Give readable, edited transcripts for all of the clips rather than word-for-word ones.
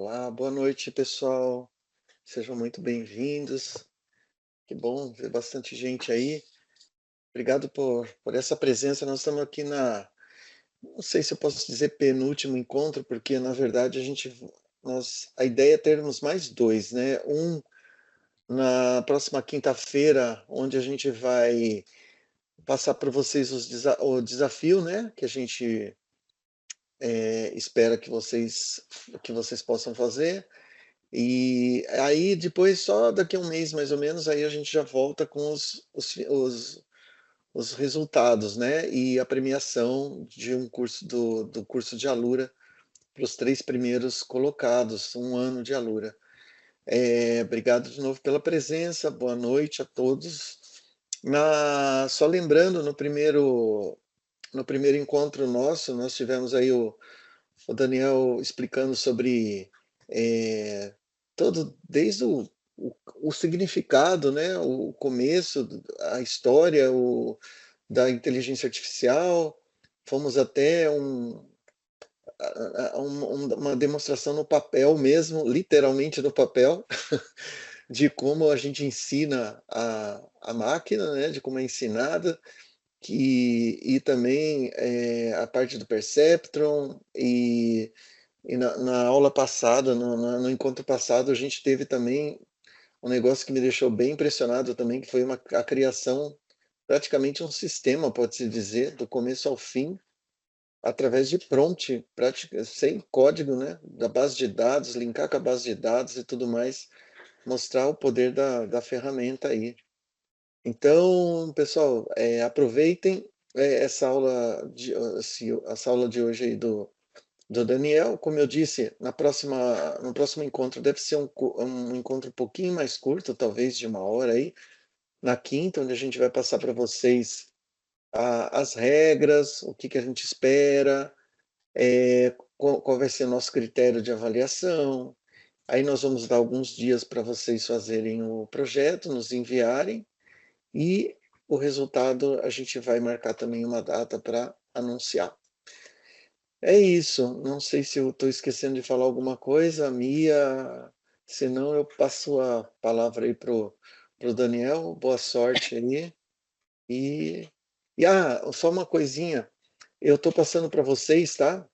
Olá, boa noite, pessoal. Sejam muito bem-vindos. Que bom ver bastante gente aí. Obrigado por essa presença. Nós estamos aqui não sei se eu posso dizer penúltimo encontro, porque na verdade a ideia é termos mais dois, né? Um na próxima quinta-feira, onde a gente vai passar para vocês o desafio, né? Que a gente espera que vocês possam fazer. E aí depois, só daqui a um mês mais ou menos, aí a gente já volta com os resultados, né? E a premiação de um curso do curso de Alura para os 3 primeiros colocados, um ano de Alura. Obrigado de novo pela presença, boa noite a todos. Só lembrando, no primeiro encontro nosso, nós tivemos aí o Daniel explicando sobre desde o significado, né, o começo, a história da inteligência artificial. Fomos até uma demonstração no papel mesmo, literalmente no papel, de como a gente ensina a máquina, né, de como é ensinada, e também a parte do perceptron, e na aula passada, no encontro passado, a gente teve também um negócio que me deixou bem impressionado também, que foi a criação, praticamente um sistema, pode-se dizer, do começo ao fim, através de prompt, sem código, né? Da base de dados, linkar com a base de dados e tudo mais, mostrar o poder da ferramenta aí. Então, pessoal, aproveitem essa aula de hoje aí do Daniel. Como eu disse, no próximo encontro deve ser um encontro um pouquinho mais curto, talvez de 1 hora aí, na quinta, onde a gente vai passar para vocês as regras, o que a gente espera, qual vai ser o nosso critério de avaliação. Aí nós vamos dar alguns dias para vocês fazerem o projeto, nos enviarem, e o resultado a gente vai marcar também uma data para anunciar. É isso. Não sei se eu estou esquecendo de falar alguma coisa, Mia. Se não, eu passo a palavra aí pro Daniel. Boa sorte aí. E, só uma coisinha. Eu estou passando para vocês, tá?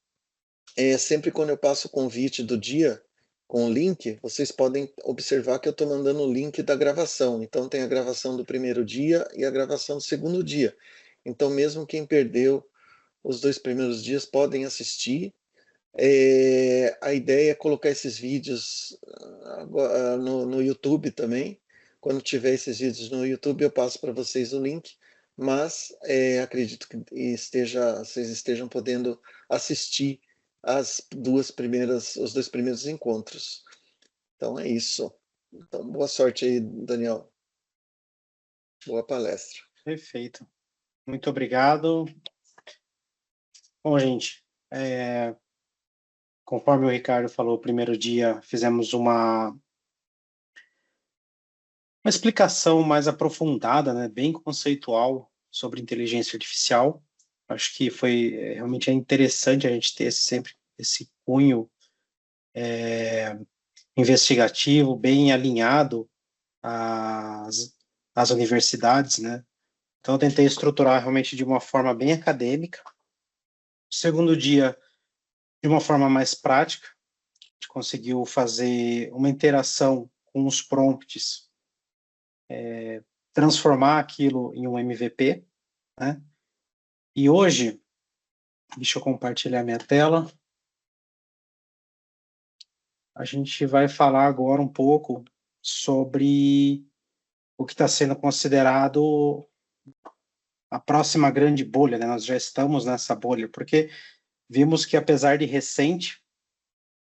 Sempre quando eu passo o convite do dia com o link, vocês podem observar que eu estou mandando o link da gravação. Então tem a gravação do primeiro dia e a gravação do segundo dia. Então mesmo quem perdeu os 2 primeiros dias podem assistir. A ideia é colocar esses vídeos no YouTube também. Quando tiver esses vídeos no YouTube, eu passo para vocês o link, mas acredito que vocês estejam podendo assistir os 2 primeiros encontros. Então é isso. Então, boa sorte aí, Daniel. Boa palestra. Perfeito. Muito obrigado. Bom, gente, conforme o Ricardo falou, o primeiro dia fizemos uma explicação mais aprofundada, né, bem conceitual sobre inteligência artificial. Acho que foi realmente interessante a gente ter sempre esse cunho investigativo, bem alinhado às universidades, né? Então, eu tentei estruturar realmente de uma forma bem acadêmica. Segundo dia, de uma forma mais prática, a gente conseguiu fazer uma interação com os prompts, transformar aquilo em um MVP, né? E hoje, deixa eu compartilhar minha tela, a gente vai falar agora um pouco sobre o que está sendo considerado a próxima grande bolha, né? Nós já estamos nessa bolha, porque vimos que, apesar de recente,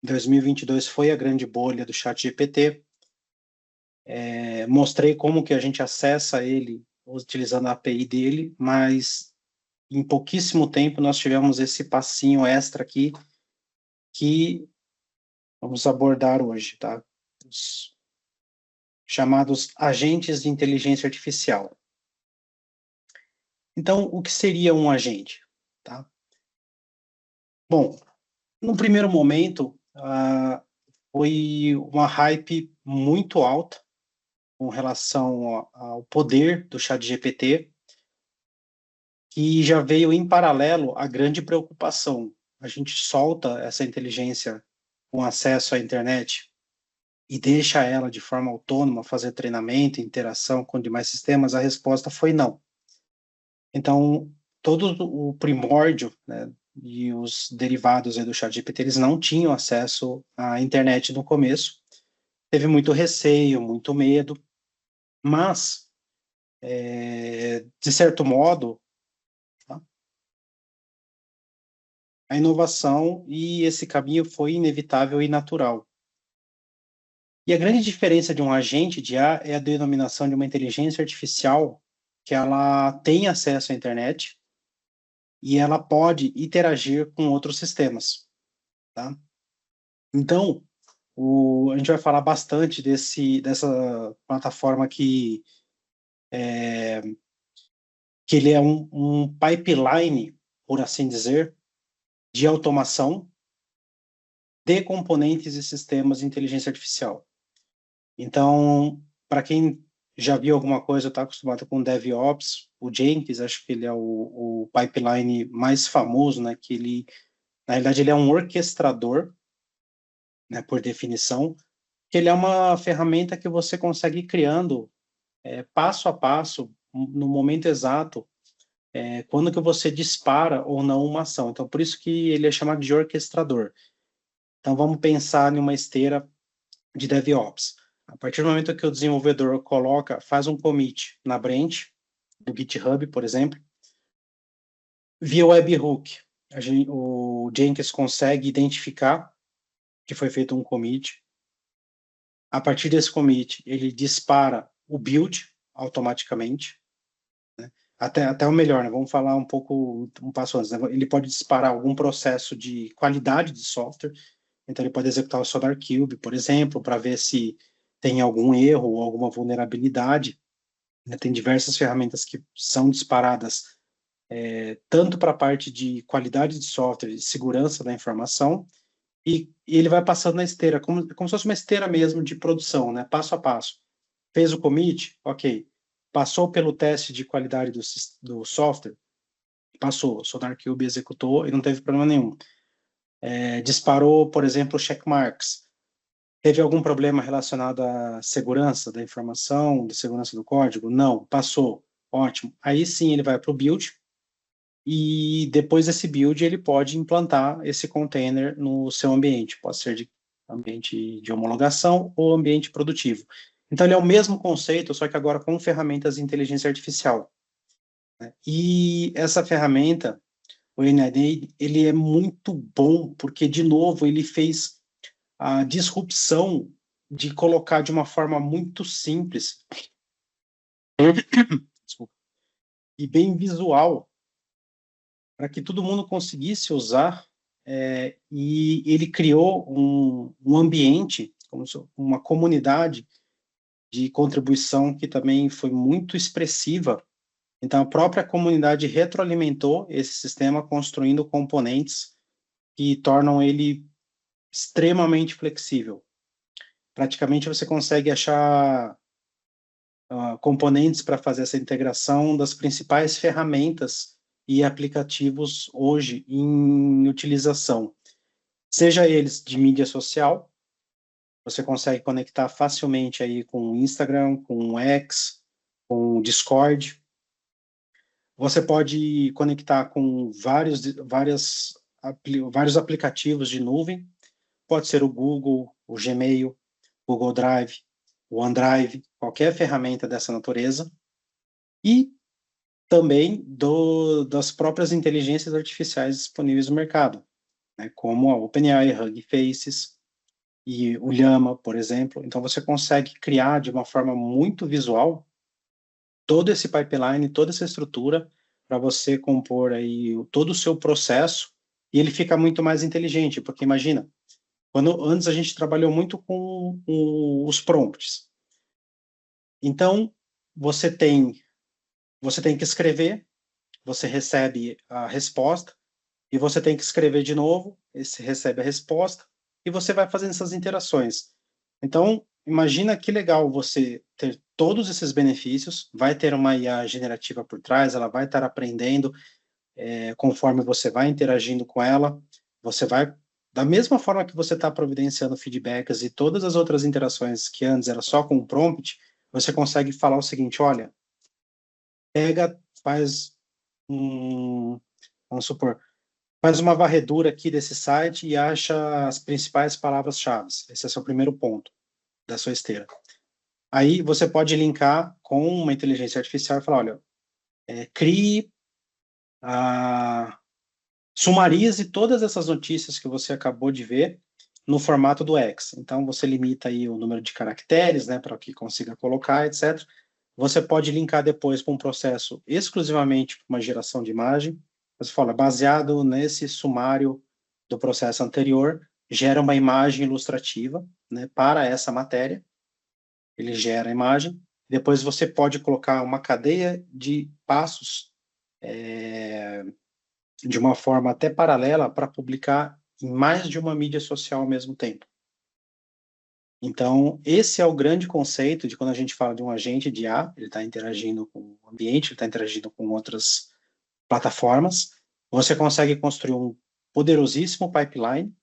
2022 foi a grande bolha do ChatGPT. Mostrei como que a gente acessa ele utilizando a API dele, mas em pouquíssimo tempo nós tivemos esse passinho extra aqui que vamos abordar hoje, tá? Os chamados agentes de inteligência artificial. Então, o que seria um agente? Tá? Bom, no primeiro momento, foi uma hype muito alta com relação ao poder do ChatGPT, que já veio em paralelo a grande preocupação. A gente solta essa inteligência com acesso à internet e deixa ela de forma autônoma fazer treinamento, interação com demais sistemas? A resposta foi não. Então, todo o primórdio, né, e os derivados aí do ChatGPT, eles não tinham acesso à internet no começo. Teve muito receio, muito medo, mas, de certo modo, tá, a inovação e esse caminho foi inevitável e natural. E a grande diferença de um agente de IA é a denominação de uma inteligência artificial que ela tem acesso à internet e ela pode interagir com outros sistemas, tá? Então, a gente vai falar bastante dessa plataforma que ele é um pipeline, por assim dizer, de automação de componentes e sistemas de inteligência artificial. Então, para quem já viu alguma coisa, está acostumado com DevOps, o Jenkins, acho que ele é o pipeline mais famoso, né? Que ele, na realidade, ele é um orquestrador, né? Por definição, que ele é uma ferramenta que você consegue ir criando passo a passo, no momento exato, quando que você dispara ou não uma ação. Então, por isso que ele é chamado de orquestrador. Então, vamos pensar em uma esteira de DevOps. A partir do momento que o desenvolvedor faz um commit na branch, do GitHub, por exemplo, via webhook, o Jenkins consegue identificar que foi feito um commit. A partir desse commit, ele dispara o build automaticamente. Até o melhor, né? Vamos falar um passo antes, né? Ele pode disparar algum processo de qualidade de software, então ele pode executar o SonarQube, por exemplo, para ver se tem algum erro ou alguma vulnerabilidade, né? Tem diversas ferramentas que são disparadas tanto para a parte de qualidade de software e segurança da informação, e ele vai passando na esteira, como se fosse uma esteira mesmo de produção, né? Passo a passo. Fez o commit, ok. Passou pelo teste de qualidade do software, passou. O SonarQube executou e não teve problema nenhum. Disparou, por exemplo, checkmarks. Teve algum problema relacionado à segurança da informação, de segurança do código? Não, passou. Ótimo. Aí sim ele vai para o build, e depois desse build ele pode implantar esse container no seu ambiente. Pode ser de ambiente de homologação ou ambiente produtivo. Então ele é o mesmo conceito, só que agora com ferramentas de inteligência artificial, né? E essa ferramenta, o NAD, ele é muito bom, porque, de novo, ele fez a disrupção de colocar de uma forma muito simples desculpa, e bem visual, para que todo mundo conseguisse usar, e ele criou um ambiente, uma comunidade de contribuição que também foi muito expressiva. Então, a própria comunidade retroalimentou esse sistema, construindo componentes que tornam ele extremamente flexível. Praticamente você consegue achar componentes para fazer essa integração das principais ferramentas e aplicativos hoje em utilização. Seja eles de mídia social, você consegue conectar facilmente aí com o Instagram, com o X, com o Discord. Você pode conectar com vários aplicativos de nuvem. Pode ser o Google, o Gmail, o Google Drive, o OneDrive, qualquer ferramenta dessa natureza. E também das próprias inteligências artificiais disponíveis no mercado, né, como a OpenAI, Hugging Faces e o Llama, por exemplo. Então você consegue criar de uma forma muito visual todo esse pipeline, toda essa estrutura para você compor aí todo o seu processo, e ele fica muito mais inteligente, porque imagina, antes a gente trabalhou muito com os prompts. Então, você tem que escrever, você recebe a resposta, e você tem que escrever de novo, você recebe a resposta, e você vai fazendo essas interações. Então, imagina que legal você ter todos esses benefícios, vai ter uma IA generativa por trás, ela vai estar aprendendo conforme você vai interagindo com ela, você vai, da mesma forma que você está providenciando feedbacks e todas as outras interações que antes era só com o prompt, você consegue falar o seguinte, olha, pega, faz vamos supor, faz uma varredura aqui desse site e acha as principais palavras-chave. Esse é o seu primeiro ponto da sua esteira. Aí você pode linkar com uma inteligência artificial e falar, olha, crie, sumarize todas essas notícias que você acabou de ver no formato do X. Então, você limita aí o número de caracteres, né, para que consiga colocar, etc. Você pode linkar depois para um processo exclusivamente para uma geração de imagem. Você fala, baseado nesse sumário do processo anterior, gera uma imagem ilustrativa, né, para essa matéria. Ele gera a imagem. Depois você pode colocar uma cadeia de passos de uma forma até paralela para publicar em mais de uma mídia social ao mesmo tempo. Então, esse é o grande conceito de quando a gente fala de um agente de IA, ele está interagindo com o ambiente, ele está interagindo com outras plataformas, você consegue construir um poderosíssimo pipeline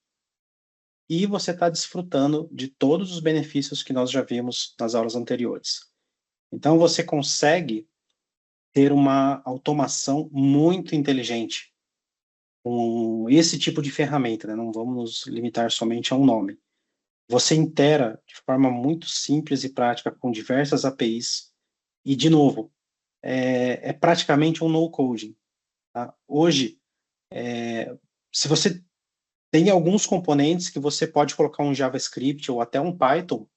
e você está desfrutando de todos os benefícios que nós já vimos nas aulas anteriores. Então, você consegue ter uma automação muito inteligente com esse tipo de ferramenta, né? Não vamos nos limitar somente a um nome. Você intera de forma muito simples e prática com diversas APIs e, de novo, é praticamente um no-coding. Tá? Hoje, se você tem alguns componentes que você pode colocar um JavaScript ou até um Python,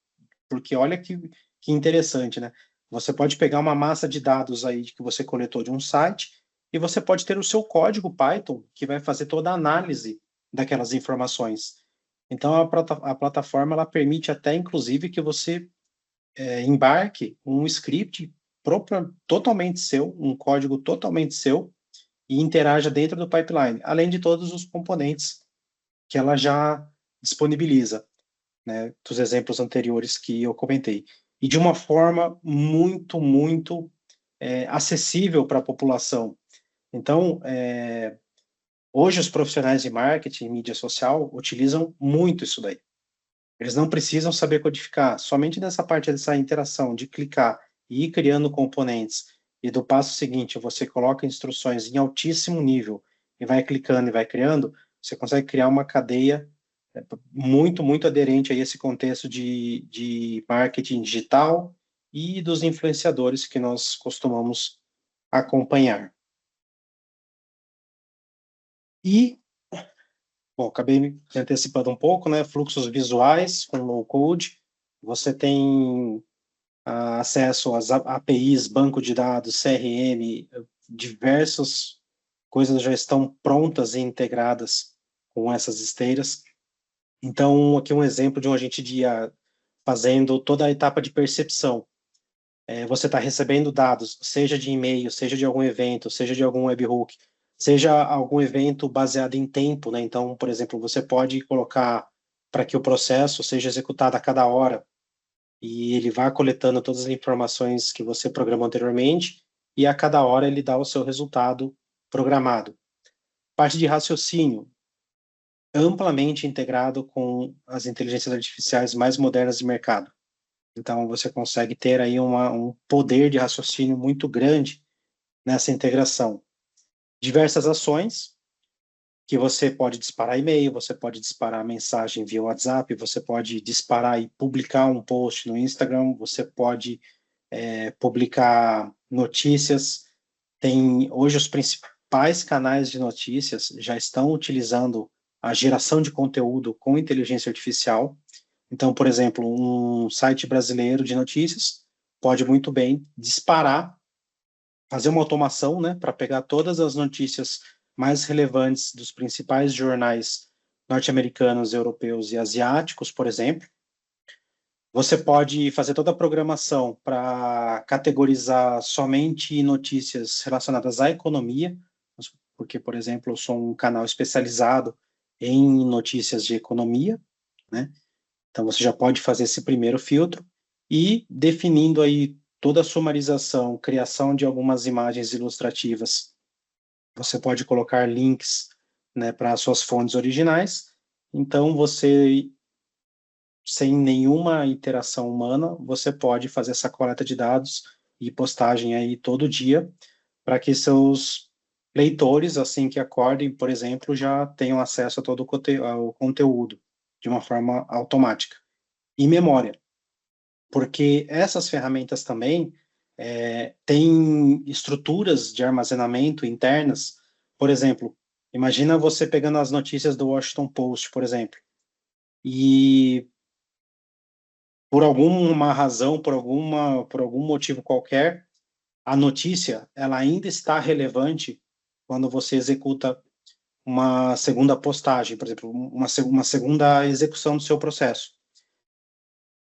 porque olha que interessante, né? Você pode pegar uma massa de dados aí que você coletou de um site e você pode ter o seu código Python que vai fazer toda a análise daquelas informações. Então, a plataforma ela permite até, inclusive, que você embarque um script totalmente seu, um código totalmente seu, e interaja dentro do pipeline, além de todos os componentes que ela já disponibiliza, né, dos exemplos anteriores que eu comentei. E de uma forma muito, muito acessível para a população. Então, hoje os profissionais de marketing e mídia social utilizam muito isso daí. Eles não precisam saber codificar, somente nessa parte dessa interação, de clicar e ir criando componentes, e do passo seguinte você coloca instruções em altíssimo nível e vai clicando e vai criando, você consegue criar uma cadeia muito, muito aderente a esse contexto de marketing digital e dos influenciadores que nós costumamos acompanhar. E, bom, acabei me antecipando um pouco, né? Fluxos visuais com low code. Você tem acesso às APIs, banco de dados, CRM, diversas coisas já estão prontas e integradas com essas esteiras. Então, aqui um exemplo de um agente de IA fazendo toda a etapa de percepção. Você está recebendo dados, seja de e-mail, seja de algum evento, seja de algum webhook, seja algum evento baseado em tempo, né? Então, por exemplo, você pode colocar para que o processo seja executado a cada hora e ele vai coletando todas as informações que você programou anteriormente e a cada hora ele dá o seu resultado programado. Parte de raciocínio, amplamente integrado com as inteligências artificiais mais modernas de mercado. Então, você consegue ter aí um poder de raciocínio muito grande nessa integração. Diversas ações, que você pode disparar e-mail, você pode disparar mensagem via WhatsApp, você pode disparar e publicar um post no Instagram, você pode publicar notícias. Tem hoje os principais canais de notícias já estão utilizando a geração de conteúdo com inteligência artificial. Então, por exemplo, um site brasileiro de notícias pode muito bem disparar, fazer uma automação, né, para pegar todas as notícias mais relevantes dos principais jornais norte-americanos, europeus e asiáticos, por exemplo. Você pode fazer toda a programação para categorizar somente notícias relacionadas à economia, porque, por exemplo, eu sou um canal especializado em notícias de economia, né? Então, você já pode fazer esse primeiro filtro e definindo aí toda a sumarização, criação de algumas imagens ilustrativas. Você pode colocar links, né, para as suas fontes originais. Então, você, sem nenhuma interação humana, você pode fazer essa coleta de dados e postagem aí todo dia, para que seus leitores, assim que acordem, por exemplo, já tenham acesso a todo ao conteúdo de uma forma automática. E memória, porque essas ferramentas também têm estruturas de armazenamento internas. Por exemplo, imagina você pegando as notícias do Washington Post, por exemplo, e por alguma razão, por algum motivo qualquer, a notícia ela ainda está relevante quando você executa uma segunda postagem, por exemplo, uma segunda execução do seu processo.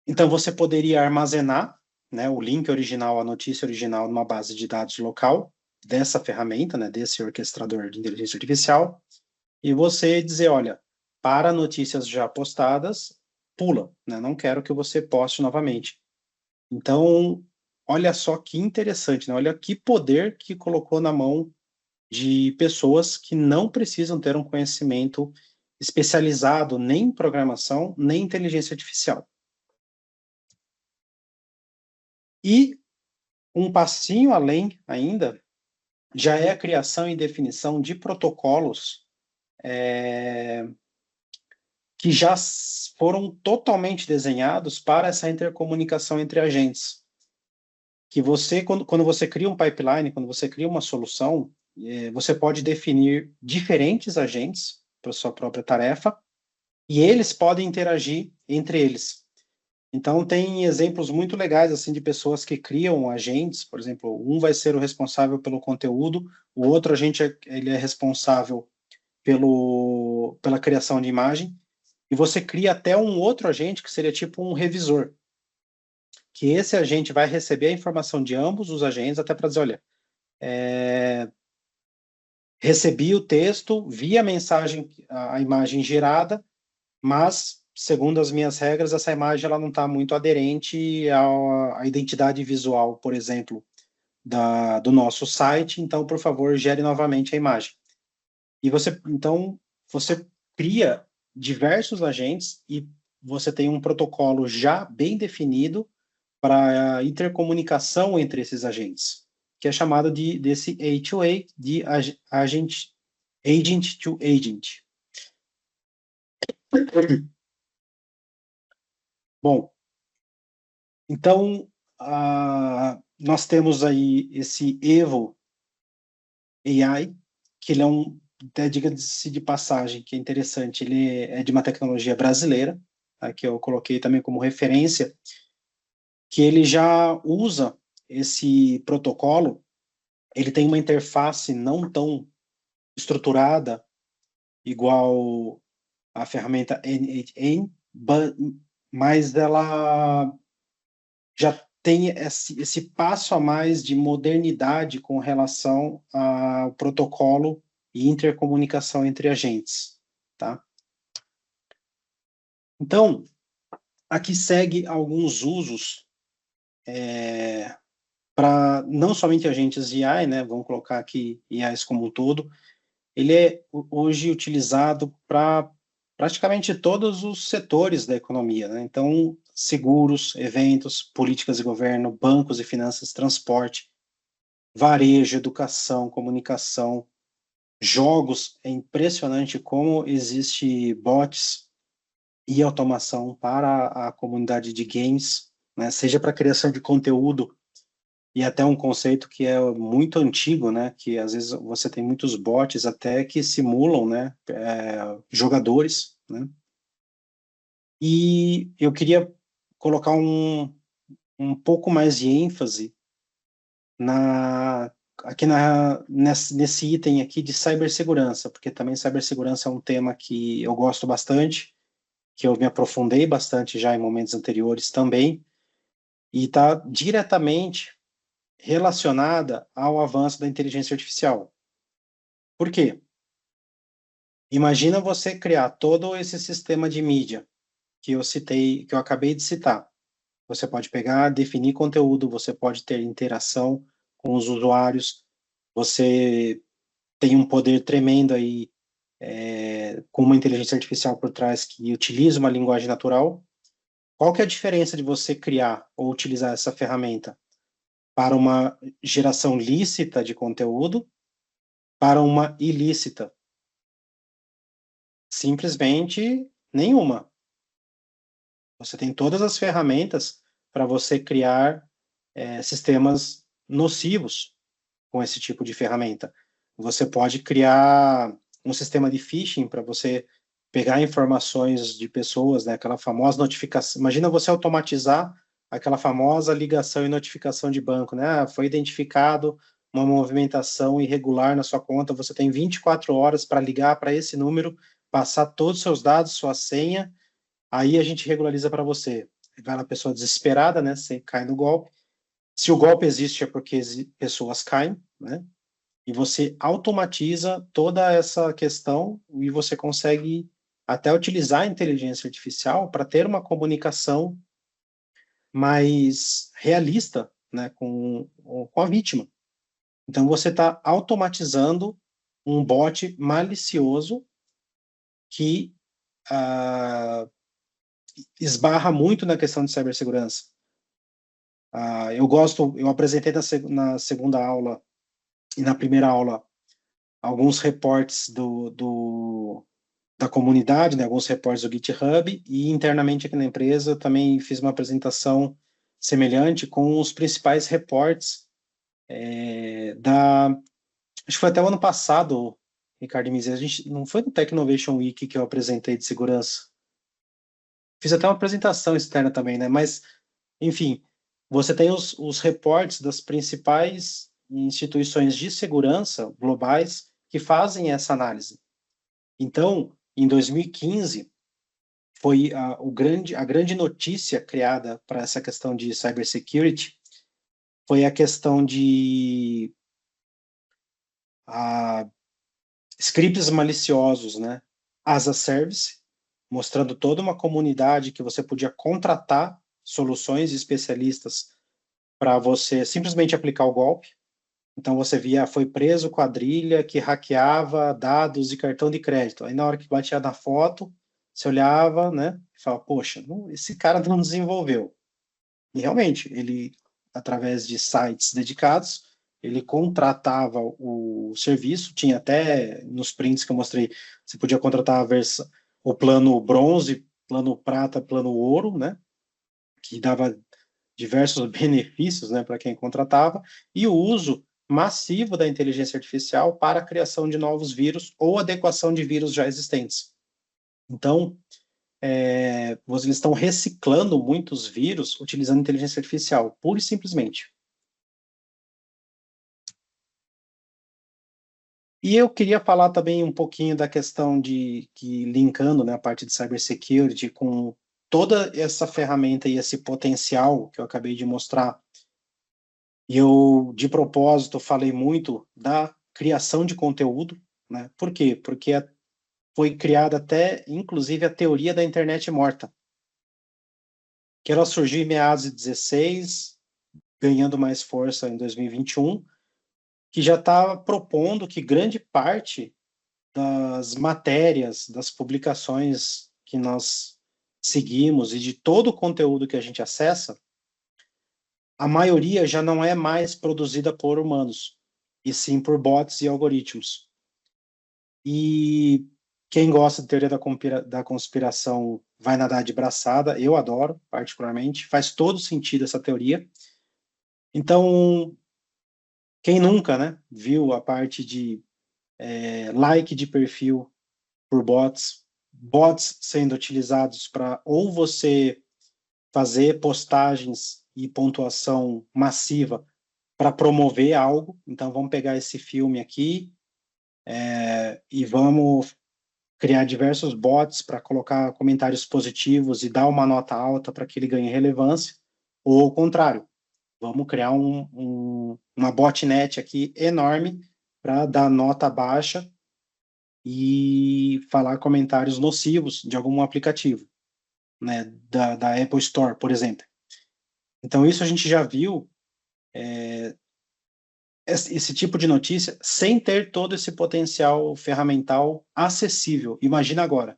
Então, você poderia armazenar, né, o link original, a notícia original, numa base de dados local dessa ferramenta, né, desse orquestrador de inteligência artificial, e você dizer, olha, para notícias já postadas, pula, né, não quero que você poste novamente. Então, olha só que interessante, né, olha que poder que colocou na mão de pessoas que não precisam ter um conhecimento especializado nem em programação, nem em inteligência artificial. E um passinho além ainda, já é a criação e definição de protocolos que já foram totalmente desenhados para essa intercomunicação entre agentes. Que você, quando você cria um pipeline, quando você cria uma solução, você pode definir diferentes agentes para sua própria tarefa, e eles podem interagir entre eles. Então, tem exemplos muito legais assim de pessoas que criam agentes, por exemplo, um vai ser o responsável pelo conteúdo, o outro agente ele é responsável pela criação de imagem, e você cria até um outro agente que seria tipo um revisor, que esse agente vai receber a informação de ambos os agentes até para dizer, olha, recebi o texto, vi a mensagem, a imagem gerada, mas segundo as minhas regras, essa imagem ela não está muito aderente à identidade visual, por exemplo, do nosso site, então, por favor, gere novamente a imagem. E então, você cria diversos agentes e você tem um protocolo já bem definido para a intercomunicação entre esses agentes, que é chamado desse A2A, de agent to agent. Bom, então, nós temos aí esse Evo AI, que ele é até diga-se de passagem, que é interessante, ele é de uma tecnologia brasileira, tá, que eu coloquei também como referência, que ele já usa esse protocolo, ele tem uma interface não tão estruturada, igual a ferramenta N8N, mas ela já tem esse passo a mais de modernidade com relação ao protocolo e intercomunicação entre agentes, tá? Então, aqui segue alguns usos para não somente agentes de AI, né? Vamos colocar aqui IAs como um todo. Ele é hoje utilizado para praticamente todos os setores da economia, né? Então, seguros, eventos, políticas de governo, bancos e finanças, transporte, varejo, educação, comunicação, jogos. É impressionante como existe bots e automação para a comunidade de games, né? Seja para criação de conteúdo e até um conceito que é muito antigo, né? Que às vezes você tem muitos bots até que simulam, né? Jogadores, né? E eu queria colocar um pouco mais de ênfase aqui nesse item aqui de cibersegurança, porque também cibersegurança é um tema que eu gosto bastante, que eu me aprofundei bastante já em momentos anteriores também, e está diretamente relacionada ao avanço da inteligência artificial. Por quê? Imagina você criar todo esse sistema de mídia, que eu citei, que eu acabei de citar. Você pode pegar, definir conteúdo, você pode ter interação com os usuários, você tem um poder tremendo aí com uma inteligência artificial por trás que utiliza uma linguagem natural. Qual que é a diferença de você criar ou utilizar essa ferramenta para uma geração lícita de conteúdo para uma ilícita? Simplesmente nenhuma. Você tem todas as ferramentas para você criar sistemas nocivos com esse tipo de ferramenta. Você pode criar um sistema de phishing para você pegar informações de pessoas, né, aquela famosa notificação. Imagina você automatizar aquela famosa ligação e notificação de banco, né? Ah, foi identificado uma movimentação irregular na sua conta, você tem 24 horas para ligar para esse número, passar todos os seus dados, sua senha, aí a gente regulariza para você. Vai lá a pessoa desesperada, né? Você cai no golpe. Se o golpe existe é porque pessoas caem, né? E você automatiza toda essa questão e você consegue até utilizar a inteligência artificial para ter uma comunicação mais realista, né, com a vítima. Então você está automatizando um bot malicioso que esbarra muito na questão de cibersegurança. Eu apresentei na segunda aula e na primeira aula alguns reportes da comunidade, né, alguns reportes do GitHub, e internamente aqui na empresa eu também fiz uma apresentação semelhante com os principais reportes acho que foi até o ano passado, Ricardo Mizzi, a gente não foi no Tech Innovation Week que eu apresentei de segurança. Fiz até uma apresentação externa também, né? Mas, enfim, você tem os reportes das principais instituições de segurança globais que fazem essa análise. Então, em 2015, foi a grande notícia criada para essa questão de cybersecurity foi a questão de scripts maliciosos, né, as a service, mostrando toda uma comunidade que você podia contratar soluções especialistas para você simplesmente aplicar o golpe. Então você via, foi preso quadrilha que hackeava dados de cartão de crédito. Aí na hora que batia na foto, você olhava, né, e falava, poxa, esse cara não desenvolveu. E realmente, ele, através de sites dedicados, ele contratava o serviço, tinha até nos prints que eu mostrei, você podia contratar o plano bronze, plano prata, plano ouro, né, que dava diversos benefícios, né, para quem contratava, e o uso massivo da inteligência artificial para a criação de novos vírus ou adequação de vírus já existentes. Então, eles estão reciclando muitos vírus utilizando inteligência artificial, pura e simplesmente. E eu queria falar também um pouquinho da questão que linkando, né, a parte de cybersecurity com toda essa ferramenta e esse potencial que eu acabei de mostrar. E eu, de propósito, falei muito da criação de conteúdo, né? Por quê? Porque foi criada até, inclusive, a teoria da internet morta, que ela surgiu em meados de 16, ganhando mais força em 2021, que já está propondo que grande parte das matérias, das publicações que nós seguimos e de todo o conteúdo que a gente acessa, a maioria já não é mais produzida por humanos, e sim por bots e algoritmos. E quem gosta de teoria da conspiração vai nadar de braçada, eu adoro, particularmente, faz todo sentido essa teoria. Então, quem nunca, né, viu a parte de like de perfil por bots sendo utilizados para ou você fazer postagens e pontuação massiva para promover algo. Então, vamos pegar esse filme aqui e vamos criar diversos bots para colocar comentários positivos e dar uma nota alta para que ele ganhe relevância, ou ao contrário, vamos criar uma botnet aqui enorme para dar nota baixa e falar comentários nocivos de algum aplicativo. né, da Apple Store, por exemplo. Então, isso a gente já viu, esse tipo de notícia sem ter todo esse potencial ferramental acessível. Imagina agora,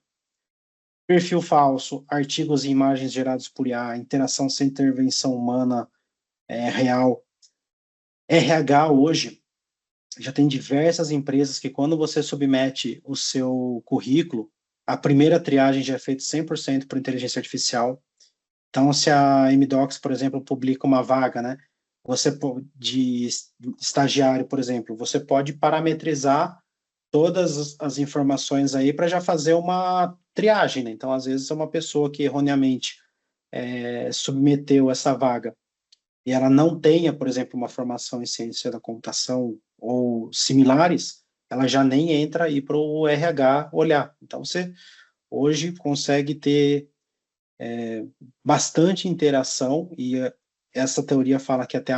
perfil falso, artigos e imagens gerados por IA, interação sem intervenção humana real. RH hoje já tem diversas empresas que quando você submete o seu currículo, a primeira triagem já é feita 100% por inteligência artificial. Então, se a MDocs, por exemplo, publica uma vaga, né, de estagiário, por exemplo, você pode parametrizar todas as informações aí para já fazer uma triagem, né? Então, às vezes, é uma pessoa que erroneamente submeteu essa vaga e ela não tenha, por exemplo, uma formação em ciência da computação ou similares, ela já nem entra aí para o RH olhar. Então, você hoje consegue ter bastante interação e essa teoria fala que até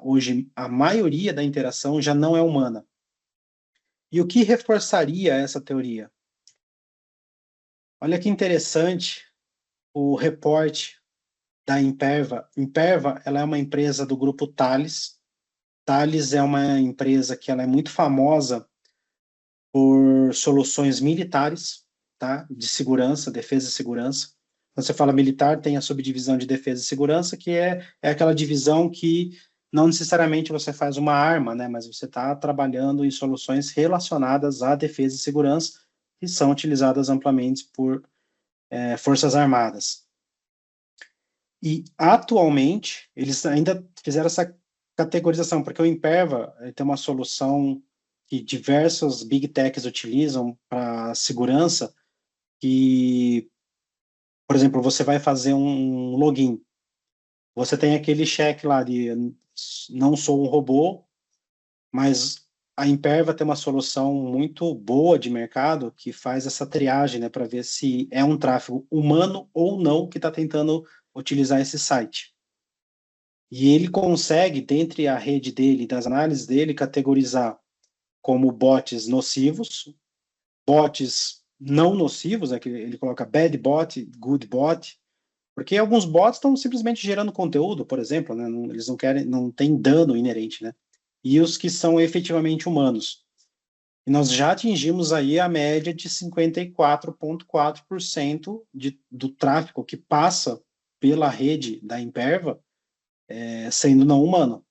hoje a maioria da interação já não é humana. E o que reforçaria essa teoria? Olha que interessante o reporte da Imperva. Imperva, ela é uma empresa do grupo Thales. Thales é uma empresa que ela é muito famosa por soluções militares, tá? De segurança, defesa e segurança. Quando você fala militar, tem a subdivisão de defesa e segurança, que é aquela divisão que não necessariamente você faz uma arma, né? Mas você está trabalhando em soluções relacionadas à defesa e segurança, que são utilizadas amplamente por forças armadas. E, atualmente, eles ainda fizeram essa categorização, porque o Imperva tem uma solução que diversos big techs utilizam para segurança, que, por exemplo, você vai fazer um login, você tem aquele check lá de não sou um robô, mas a Imperva tem uma solução muito boa de mercado que faz essa triagem, né, para ver se é um tráfego humano ou não que está tentando utilizar esse site. E ele consegue, dentre a rede dele, das análises dele, categorizar como bots nocivos, bots não nocivos, que ele coloca bad bot, good bot, porque alguns bots estão simplesmente gerando conteúdo, por exemplo, né? Eles não querem, não tem dano inerente, né? E os que são efetivamente humanos. E nós já atingimos aí a média de 54,4% do tráfego que passa pela rede da Imperva sendo não humano.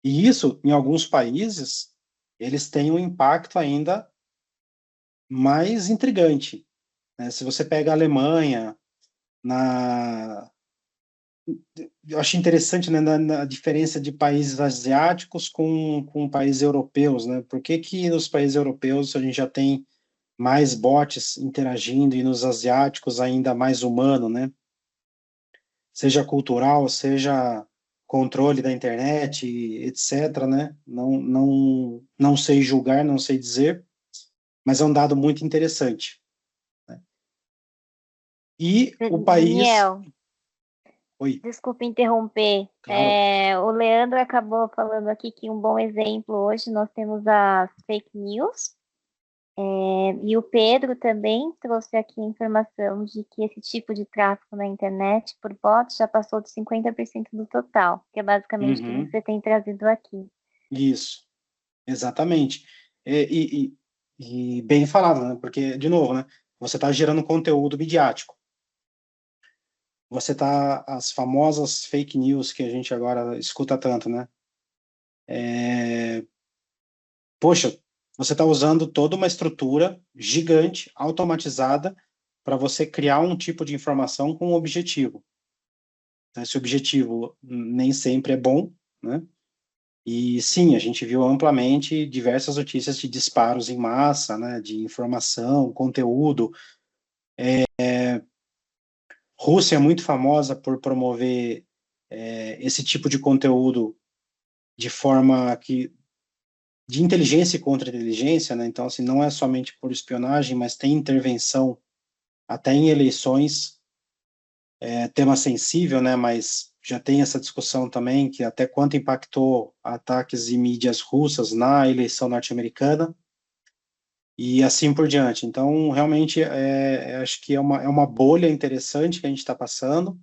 E isso, em alguns países, eles têm um impacto ainda mais intrigante, né? Se você pega a Alemanha, eu acho interessante, né, na diferença de países asiáticos com países europeus, né? Por que que nos países europeus a gente já tem mais bots interagindo e nos asiáticos ainda mais humano, né? Seja cultural, seja controle da internet, etc., né? Não sei julgar, não sei dizer, mas é um dado muito interessante, né? E o país... Daniel, Oi, desculpe interromper. claro. O Leandro acabou falando aqui que um bom exemplo hoje nós temos as fake news. E o Pedro também trouxe aqui a informação de que esse tipo de tráfego na internet por bots já passou de 50% do total, que é basicamente o que Uhum, você tem trazido aqui. isso, exatamente. E bem falado, né? Porque, de novo, né? Você está gerando conteúdo midiático. Você está... As famosas fake news que a gente agora escuta tanto, né? Poxa, você está usando toda uma estrutura gigante, automatizada, para você criar um tipo de informação com um objetivo. Então, esse objetivo nem sempre é bom, né? E sim, a gente viu amplamente diversas notícias de disparos em massa, né, de informação, conteúdo. Rússia é muito famosa por promover esse tipo de conteúdo de forma de inteligência e contra-inteligência, né? Então, assim, não é somente por espionagem, mas tem intervenção até em eleições, tema sensível, né? Mas já tem essa discussão também que até quanto impactou ataques de mídias russas na eleição norte-americana. e assim por diante. Então, realmente, acho que é uma bolha interessante que a gente está passando,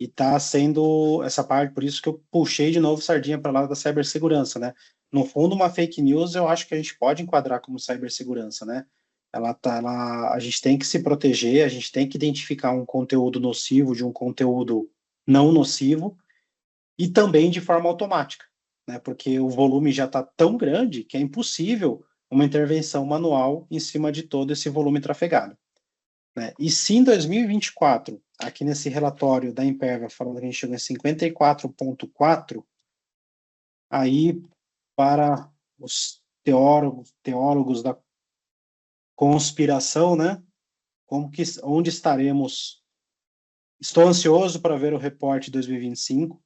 e está sendo essa parte, por isso que eu puxei de novo sardinha para lá da cibersegurança, né? No fundo, uma fake news eu acho que a gente pode enquadrar como cibersegurança, né? A gente tem que se proteger, a gente tem que identificar um conteúdo nocivo de um conteúdo não nocivo, e também de forma automática, né? Porque o volume já está tão grande que é impossível uma intervenção manual em cima de todo esse volume trafegado, né? E se em 2024, aqui nesse relatório da Imperva, falando que a gente chegou em 54,4, aí para os teólogos da conspiração, né? Onde estaremos? Estou ansioso para ver o reporte 2025,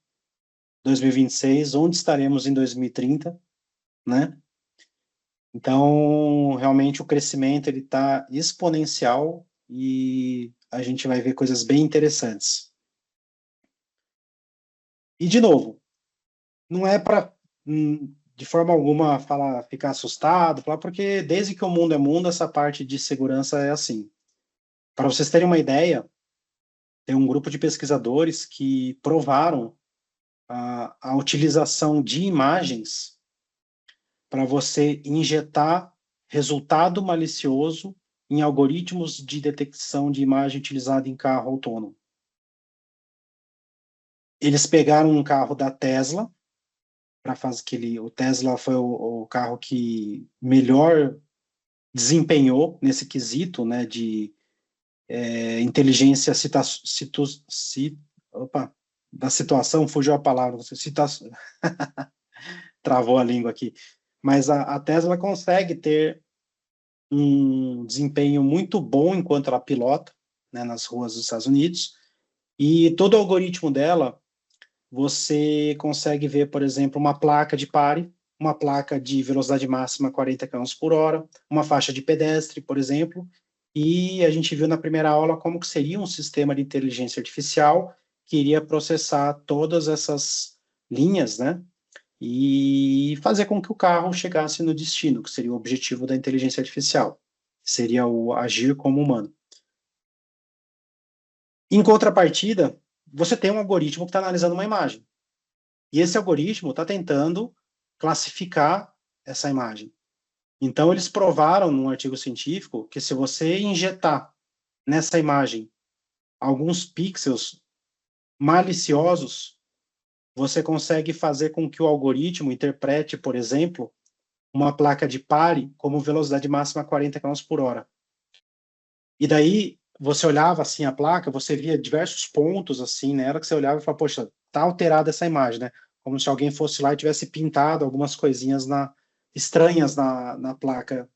2026, onde estaremos em 2030, né? Então, realmente, o crescimento ele está exponencial e a gente vai ver coisas bem interessantes. E, de novo, não é para, de forma alguma, ficar assustado, porque desde que o mundo é mundo, essa parte de segurança é assim. Para vocês terem uma ideia, tem um grupo de pesquisadores que provaram a utilização de imagens para você injetar resultado malicioso em algoritmos de detecção de imagem utilizado em carro autônomo. Eles pegaram um carro da Tesla, para fazer o Tesla foi o carro que melhor desempenhou nesse quesito, né, de inteligência da situação, fugiu a palavra, travou a língua aqui, mas a Tesla consegue ter um desempenho muito bom enquanto ela pilota, né, nas ruas dos Estados Unidos, e todo o algoritmo dela, você consegue ver, por exemplo, uma placa de pare, uma placa de velocidade máxima 40 km por hora, uma faixa de pedestre, por exemplo, e a gente viu na primeira aula como que seria um sistema de inteligência artificial que iria processar todas essas linhas, né, e fazer com que o carro chegasse no destino, que seria o objetivo da inteligência artificial, seria o agir como humano. Em contrapartida, você tem um algoritmo que está analisando uma imagem, e esse algoritmo está tentando classificar essa imagem. Então, eles provaram num artigo científico que se você injetar nessa imagem alguns pixels maliciosos, você consegue fazer com que o algoritmo interprete, por exemplo, uma placa de pare como velocidade máxima 40 km por hora. E daí, você olhava assim a placa, você via diversos pontos assim nela, que você olhava e falava, poxa, tá alterada essa imagem, né? Como se alguém fosse lá e tivesse pintado algumas coisinhas estranhas na placa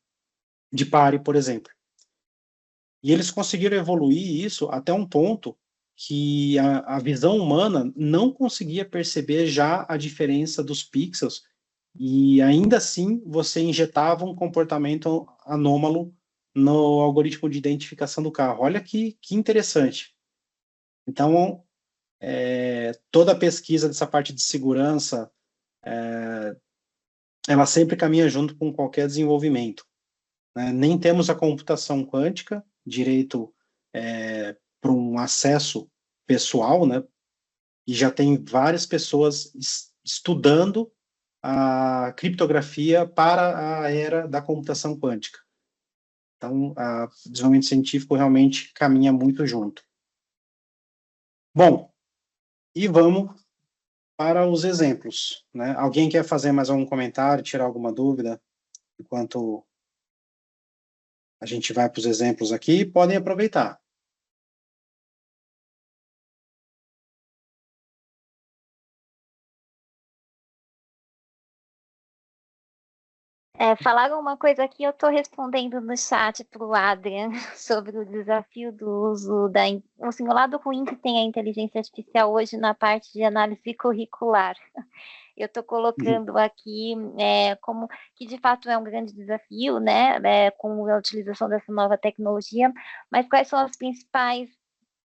de pare, por exemplo. E eles conseguiram evoluir isso até um ponto que a visão humana não conseguia perceber já a diferença dos pixels, e ainda assim você injetava um comportamento anômalo no algoritmo de identificação do carro. Olha que interessante. Então, toda a pesquisa dessa parte de segurança, ela sempre caminha junto com qualquer desenvolvimento, né? Nem temos a computação quântica direito para um acesso pessoal, né? E já tem várias pessoas estudando a criptografia para a era da computação quântica. Então, o desenvolvimento científico realmente caminha muito junto. Bom, e vamos para os exemplos, né? Alguém quer fazer mais algum comentário, tirar alguma dúvida, enquanto a gente vai para os exemplos aqui? Podem aproveitar. Falaram uma coisa aqui, eu estou respondendo no chat para o Adrian sobre o desafio do uso o simulado ruim que tem a inteligência artificial hoje na parte de análise curricular. Eu estou colocando aqui como que de fato é um grande desafio, né, com a utilização dessa nova tecnologia, mas quais são as principais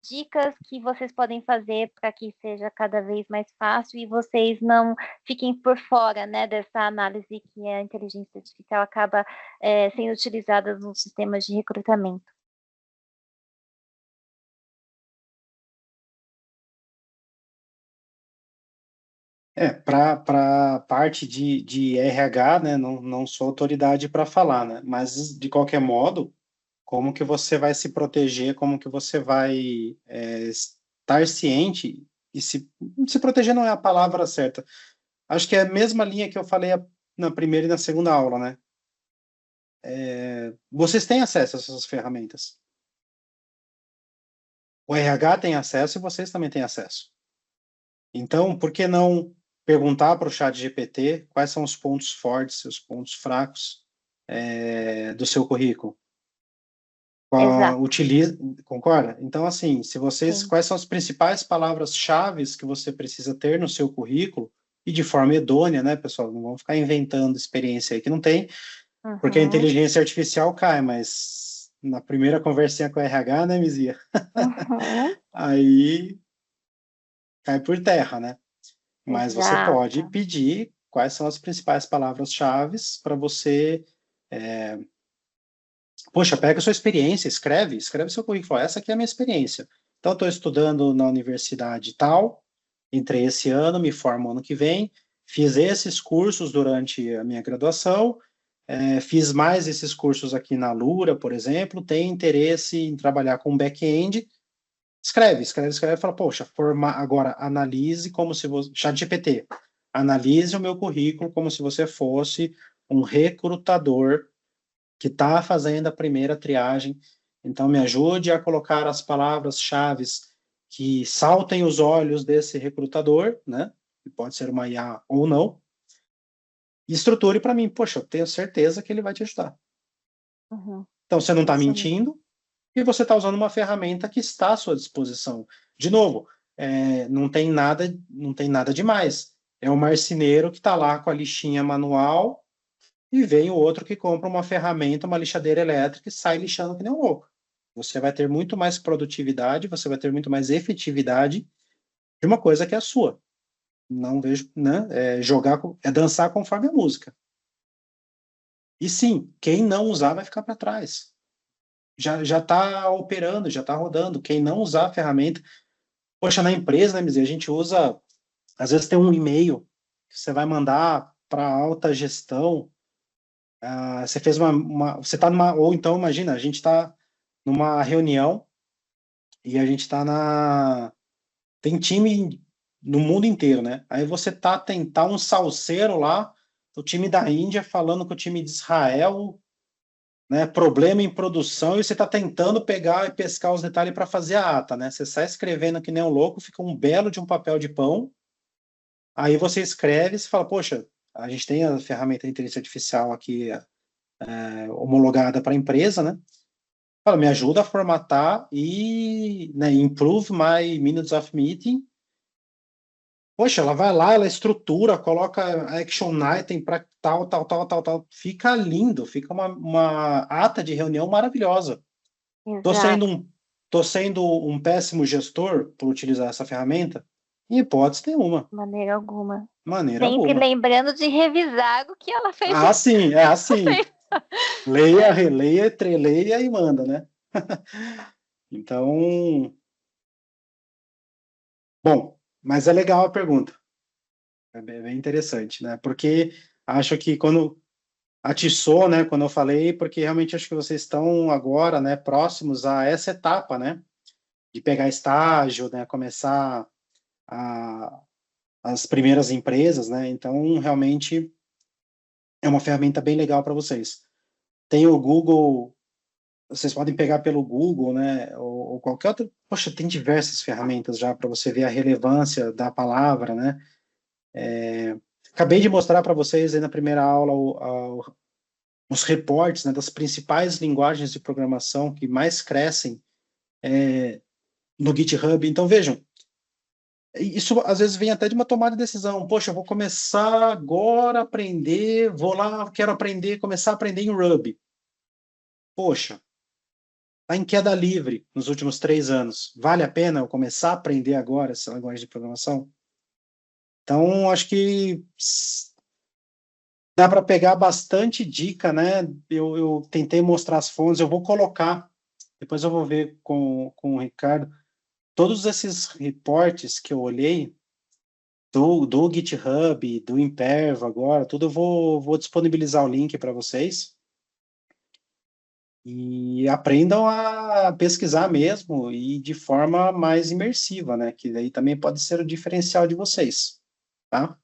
dicas que vocês podem fazer para que seja cada vez mais fácil e vocês não fiquem por fora, né, dessa análise que a inteligência artificial acaba sendo utilizada nos sistemas de recrutamento. Para parte de RH, né, não sou autoridade para falar, né, mas de qualquer modo, como que você vai se proteger, como que você vai estar ciente, e se proteger não é a palavra certa, acho que é a mesma linha que eu falei na primeira e na segunda aula, né, vocês têm acesso a essas ferramentas, o RH tem acesso e vocês também têm acesso, então, por que não perguntar para o chat GPT quais são os pontos fortes, os pontos fracos do seu currículo? Exato, Utiliza, concorda? Então, assim, se vocês, sim. quais são as principais palavras-chave que você precisa ter no seu currículo, e de forma idônea, né, pessoal? Não vamos ficar inventando experiência aí que não tem, porque a Uhum, inteligência artificial cai, mas na primeira conversinha com a RH, né, Mizia? uhum, Aí cai por terra, né? Mas você pode exato. pedir quais são as principais palavras-chave para você. Poxa, pega a sua experiência, escreve seu currículo. Essa aqui é a minha experiência. Então, estou estudando na universidade tal, entrei esse ano, me formo ano que vem, fiz esses cursos durante a minha graduação, fiz mais esses cursos aqui na Lura, por exemplo, tenho interesse em trabalhar com back-end. Escreve, fala, poxa, agora analise como se você, ChatGPT, analise o meu currículo como se você fosse um recrutador que está fazendo a primeira triagem. Então, me ajude a colocar as palavras-chave que saltem os olhos desse recrutador, né? Que pode ser uma IA ou não. E estruture para mim. Poxa, eu tenho certeza que ele vai te ajudar. Uhum, Então, você não está isso mesmo. mentindo e você está usando uma ferramenta que está à sua disposição. De novo, não tem nada demais. É o marceneiro que está lá com a lixinha manual e vem o outro que compra uma ferramenta, uma lixadeira elétrica e sai lixando que nem um louco. Você vai ter muito mais produtividade, você vai ter muito mais efetividade de uma coisa que é a sua. Não vejo, né? É dançar conforme a música. E sim, quem não usar vai ficar para trás. Já está operando, já está rodando. Quem não usar a ferramenta, poxa, na empresa, né, a gente usa, às vezes tem um e-mail que você vai mandar para alta gestão. Você fez você está numa, ou então imagina, a gente está numa reunião e a gente está tem time no mundo inteiro, né? Aí você tentar um salseiro lá, o time da Índia falando com o time de Israel, né? Problema em produção e você está tentando pegar e pescar os detalhes para fazer a ata, né? Você sai escrevendo que nem um louco, fica um belo de um papel de pão. Aí você escreve e fala, poxa, a gente tem a ferramenta de inteligência artificial aqui homologada para a empresa, né? Fala, me ajuda a formatar e, né, improve my minutes of meeting. Poxa, ela vai lá, ela estrutura, coloca action item para tal, tal, tal, tal, tal. Fica lindo, fica uma ata de reunião maravilhosa. Tô sendo Exato, um, tô sendo um péssimo gestor por utilizar essa ferramenta? Em hipótese nenhuma, de maneira alguma. maneira Sempre alguma. lembrando de revisar o que ela fez. Ah, sim, é assim. Leia, releia, treleia e manda, né? Então, bom, mas é legal a pergunta. É bem interessante, né? Porque acho que quando atiçou, né, quando eu falei, porque realmente acho que vocês estão agora, né, próximos a essa etapa, né, de pegar estágio, né, começar a, as primeiras empresas, né, então realmente é uma ferramenta bem legal para vocês. Tem o Google, vocês podem pegar pelo Google, né, ou qualquer outra, poxa, tem diversas ferramentas já para você ver a relevância da palavra, né, acabei de mostrar para vocês aí na primeira aula os reportes, né, das principais linguagens de programação que mais crescem no GitHub. Então, vejam, isso às vezes vem até de uma tomada de decisão. Poxa, eu vou começar agora a aprender, vou lá, quero aprender, começar a aprender em Ruby. Poxa, está em queda livre nos últimos 3 anos. Vale a pena eu começar a aprender agora essa linguagem de programação? Então, acho que dá para pegar bastante dica, né? Eu tentei mostrar as fontes, eu vou colocar, depois eu vou ver com o Ricardo, todos esses reportes que eu olhei, do GitHub, do Imperva agora, tudo eu vou disponibilizar o link para vocês. E aprendam a pesquisar mesmo e de forma mais imersiva, né? Que daí também pode ser o diferencial de vocês, tá?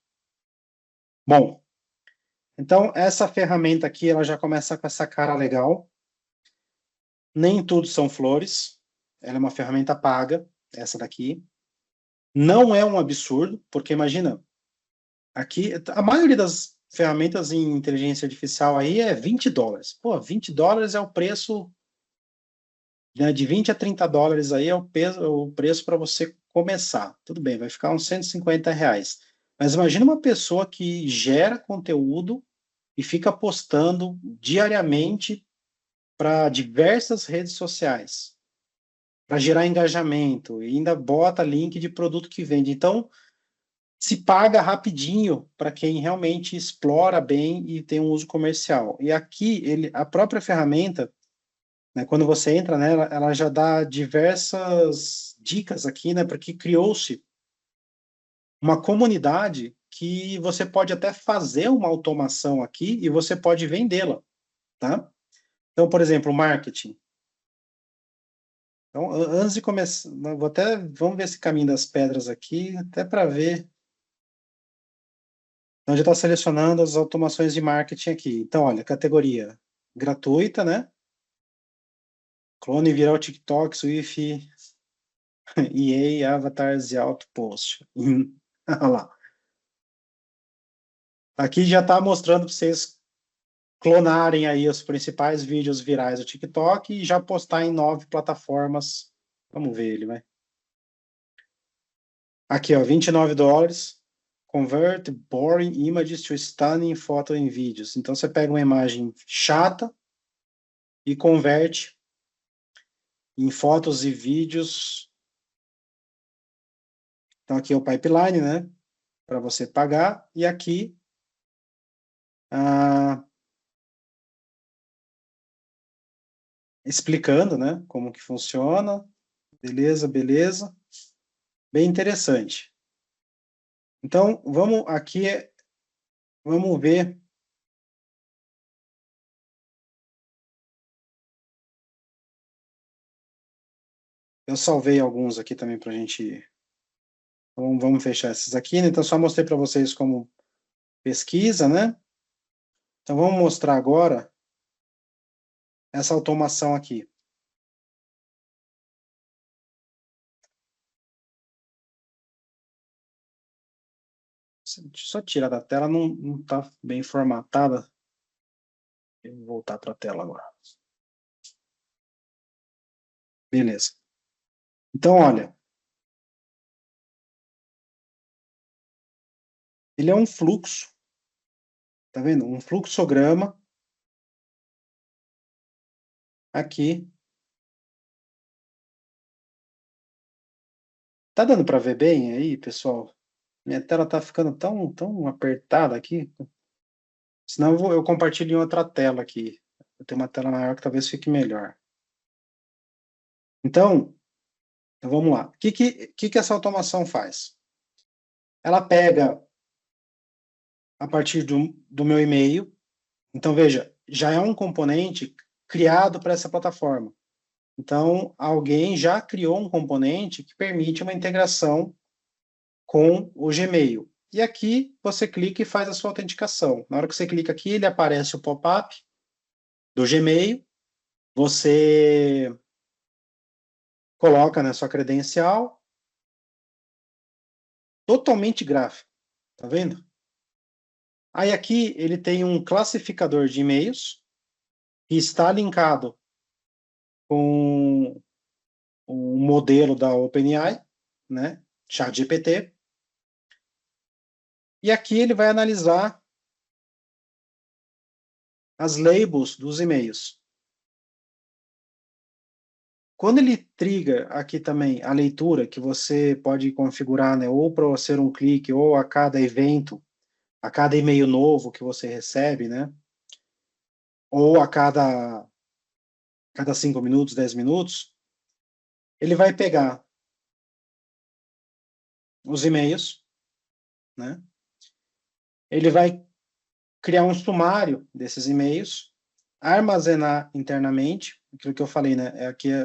Bom, então essa ferramenta aqui, ela já começa com essa cara legal. Nem tudo são flores. Ela é uma ferramenta paga, essa daqui. Não é um absurdo, porque imagina, aqui, a maioria das ferramentas em inteligência artificial aí é $20. Pô, $20 é o preço, né, de 20 a 30 dólares aí é o preço para você começar. Tudo bem, vai ficar uns R$ 150. Mas imagina uma pessoa que gera conteúdo e fica postando diariamente para diversas redes sociais, para gerar engajamento, e ainda bota link de produto que vende. Então, se paga rapidinho para quem realmente explora bem e tem um uso comercial. E aqui, a própria ferramenta, né, quando você entra nela, ela já dá diversas dicas aqui, né, porque criou-se uma comunidade que você pode até fazer uma automação aqui e você pode vendê-la, tá? Então, por exemplo, marketing. Então, antes de começar, vamos ver esse caminho das pedras aqui, até para ver. Então, já está selecionando as automações de marketing aqui. Então, olha, categoria gratuita, né? Clone viral TikTok, Swift, EA, avatars e outpost. Olha lá. Aqui já está mostrando para vocês clonarem aí os principais vídeos virais do TikTok e já postar em 9 plataformas. Vamos ver ele, vai. Aqui, ó, $29. Convert boring images to stunning photo em vídeos. Então, você pega uma imagem chata e converte em fotos e vídeos. Então, aqui é o pipeline, né? Para você pagar. E aqui, explicando, né? Como que funciona. Beleza, beleza. Bem interessante. Então, vamos aqui, vamos ver. Eu salvei alguns aqui também para a gente. Vamos fechar esses aqui, né? Então, só mostrei para vocês como pesquisa, né? Então, vamos mostrar agora essa automação aqui. Deixa eu só tirar da tela, não está bem formatada. Eu vou voltar para a tela agora. Beleza. Então, olha. Ele é um fluxo. Tá vendo? Um fluxograma. Aqui. Tá dando para ver bem aí, pessoal? Minha tela tá ficando tão apertada aqui. Senão eu compartilho em outra tela aqui. Eu tenho uma tela maior que talvez fique melhor. Então vamos lá. O que essa automação faz? Ela pega a partir do meu e-mail. Então, veja, já é um componente criado para essa plataforma. Então, alguém já criou um componente que permite uma integração com o Gmail. E aqui você clica e faz a sua autenticação. Na hora que você clica aqui, ele aparece o pop-up do Gmail. Você coloca na sua credencial, totalmente gráfico, tá vendo? Aí aqui ele tem um classificador de e-mails que está linkado com o modelo da OpenAI, né, ChatGPT. E aqui ele vai analisar as labels dos e-mails. quando ele triga aqui também a leitura, que você pode configurar, né, ou para ser um clique, ou a cada evento, a cada e-mail novo que você recebe, né, ou a cada 5 minutos, 10 minutos, ele vai pegar os e-mails, né, ele vai criar um sumário desses e-mails, armazenar internamente, aquilo que eu falei, né,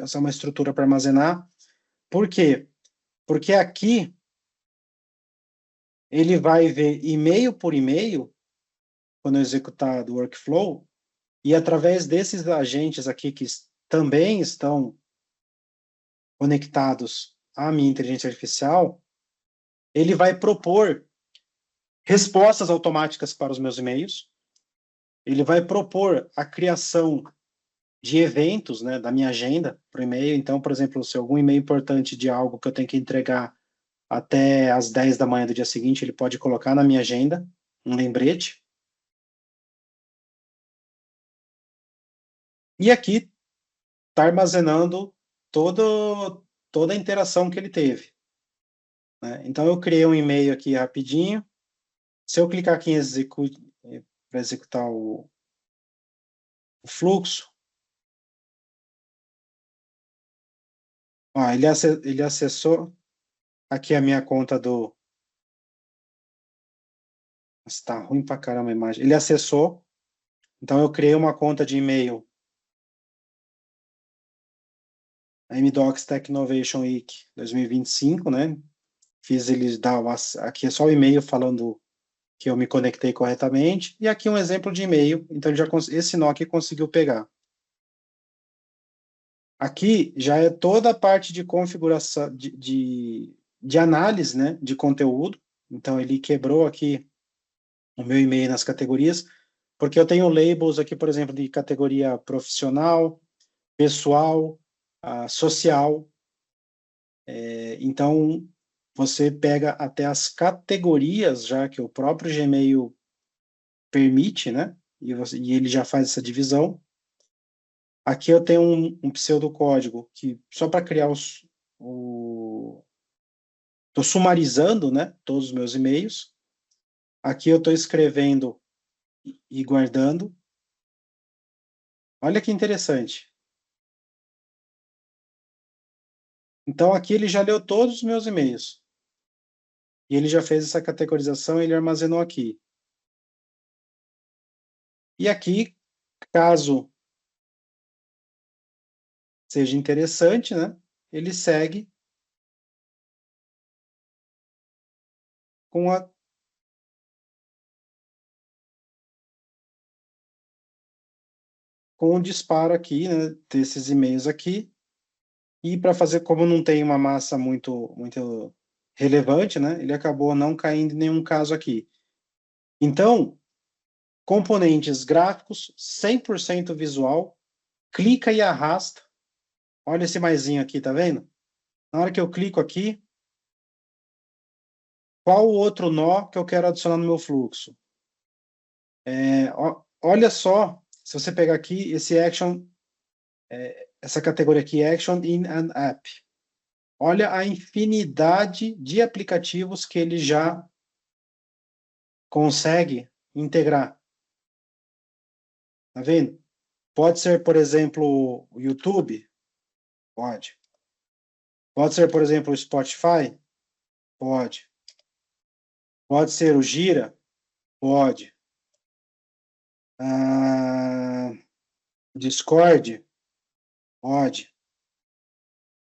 essa é uma estrutura para armazenar. Por quê? Porque aqui ele vai ver e-mail por e-mail, quando eu executar do workflow, e através desses agentes aqui que também estão conectados à minha inteligência artificial, ele vai propor respostas automáticas para os meus e-mails, ele vai propor a criação de eventos, né, da minha agenda para o e-mail. Então, por exemplo, se algum e-mail importante de algo que eu tenho que entregar até às 10 da manhã do dia seguinte, ele pode colocar na minha agenda um lembrete. E aqui está armazenando toda a interação que ele teve, né? Então, eu criei um e-mail aqui rapidinho. Se eu clicar aqui em para executar o fluxo, ó, ele acessou aqui a minha conta do... Está ruim pra caramba a imagem. Ele acessou, então eu criei uma conta de e-mail, a MDocs Tech Innovation Week 2025, né? Fiz ele dar aqui é só o e-mail falando que eu me conectei corretamente, e aqui um exemplo de e-mail, então esse nó aqui conseguiu pegar. Aqui já é toda a parte de configuração, de análise, né, de conteúdo. Então ele quebrou aqui o meu e-mail nas categorias, porque eu tenho labels aqui, por exemplo, de categoria profissional, pessoal, social. Então, você pega até as categorias já que o próprio Gmail permite, né? E ele já faz essa divisão. Aqui eu tenho um pseudocódigo que só para criar estou sumarizando, né? Todos os meus e-mails. Aqui eu estou escrevendo e guardando. Olha que interessante. Então aqui ele já leu todos os meus e-mails. E ele já fez essa categorização, ele armazenou aqui. E aqui, caso seja interessante, né? Ele segue com o disparo aqui, né? Desses e-mails aqui. E para fazer, como não tem uma massa muito relevante, né? Ele acabou não caindo em nenhum caso aqui. Então, componentes gráficos, 100% visual, clica e arrasta. Olha esse maisinho aqui, tá vendo? Na hora que eu clico aqui, qual o outro nó que eu quero adicionar no meu fluxo? Olha só, se você pegar aqui esse action, essa categoria aqui, action in an app. Olha a infinidade de aplicativos que ele já consegue integrar. Tá vendo? Pode ser, por exemplo, o YouTube? Pode. Pode ser, por exemplo, o Spotify? Pode. Pode ser o Gira? Pode. Discord? Pode.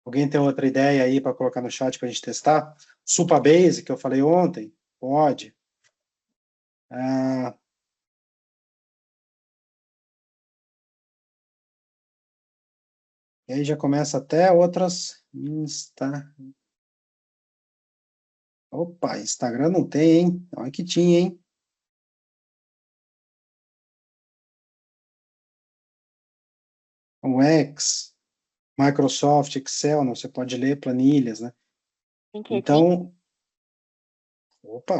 Alguém tem outra ideia aí para colocar no chat para a gente testar? Supabase, que eu falei ontem? Pode. E aí já começa até outras... Opa, Instagram não tem, hein? Olha que tinha, hein? O X, Microsoft, Excel, né? Você pode ler planilhas, né? Então, opa,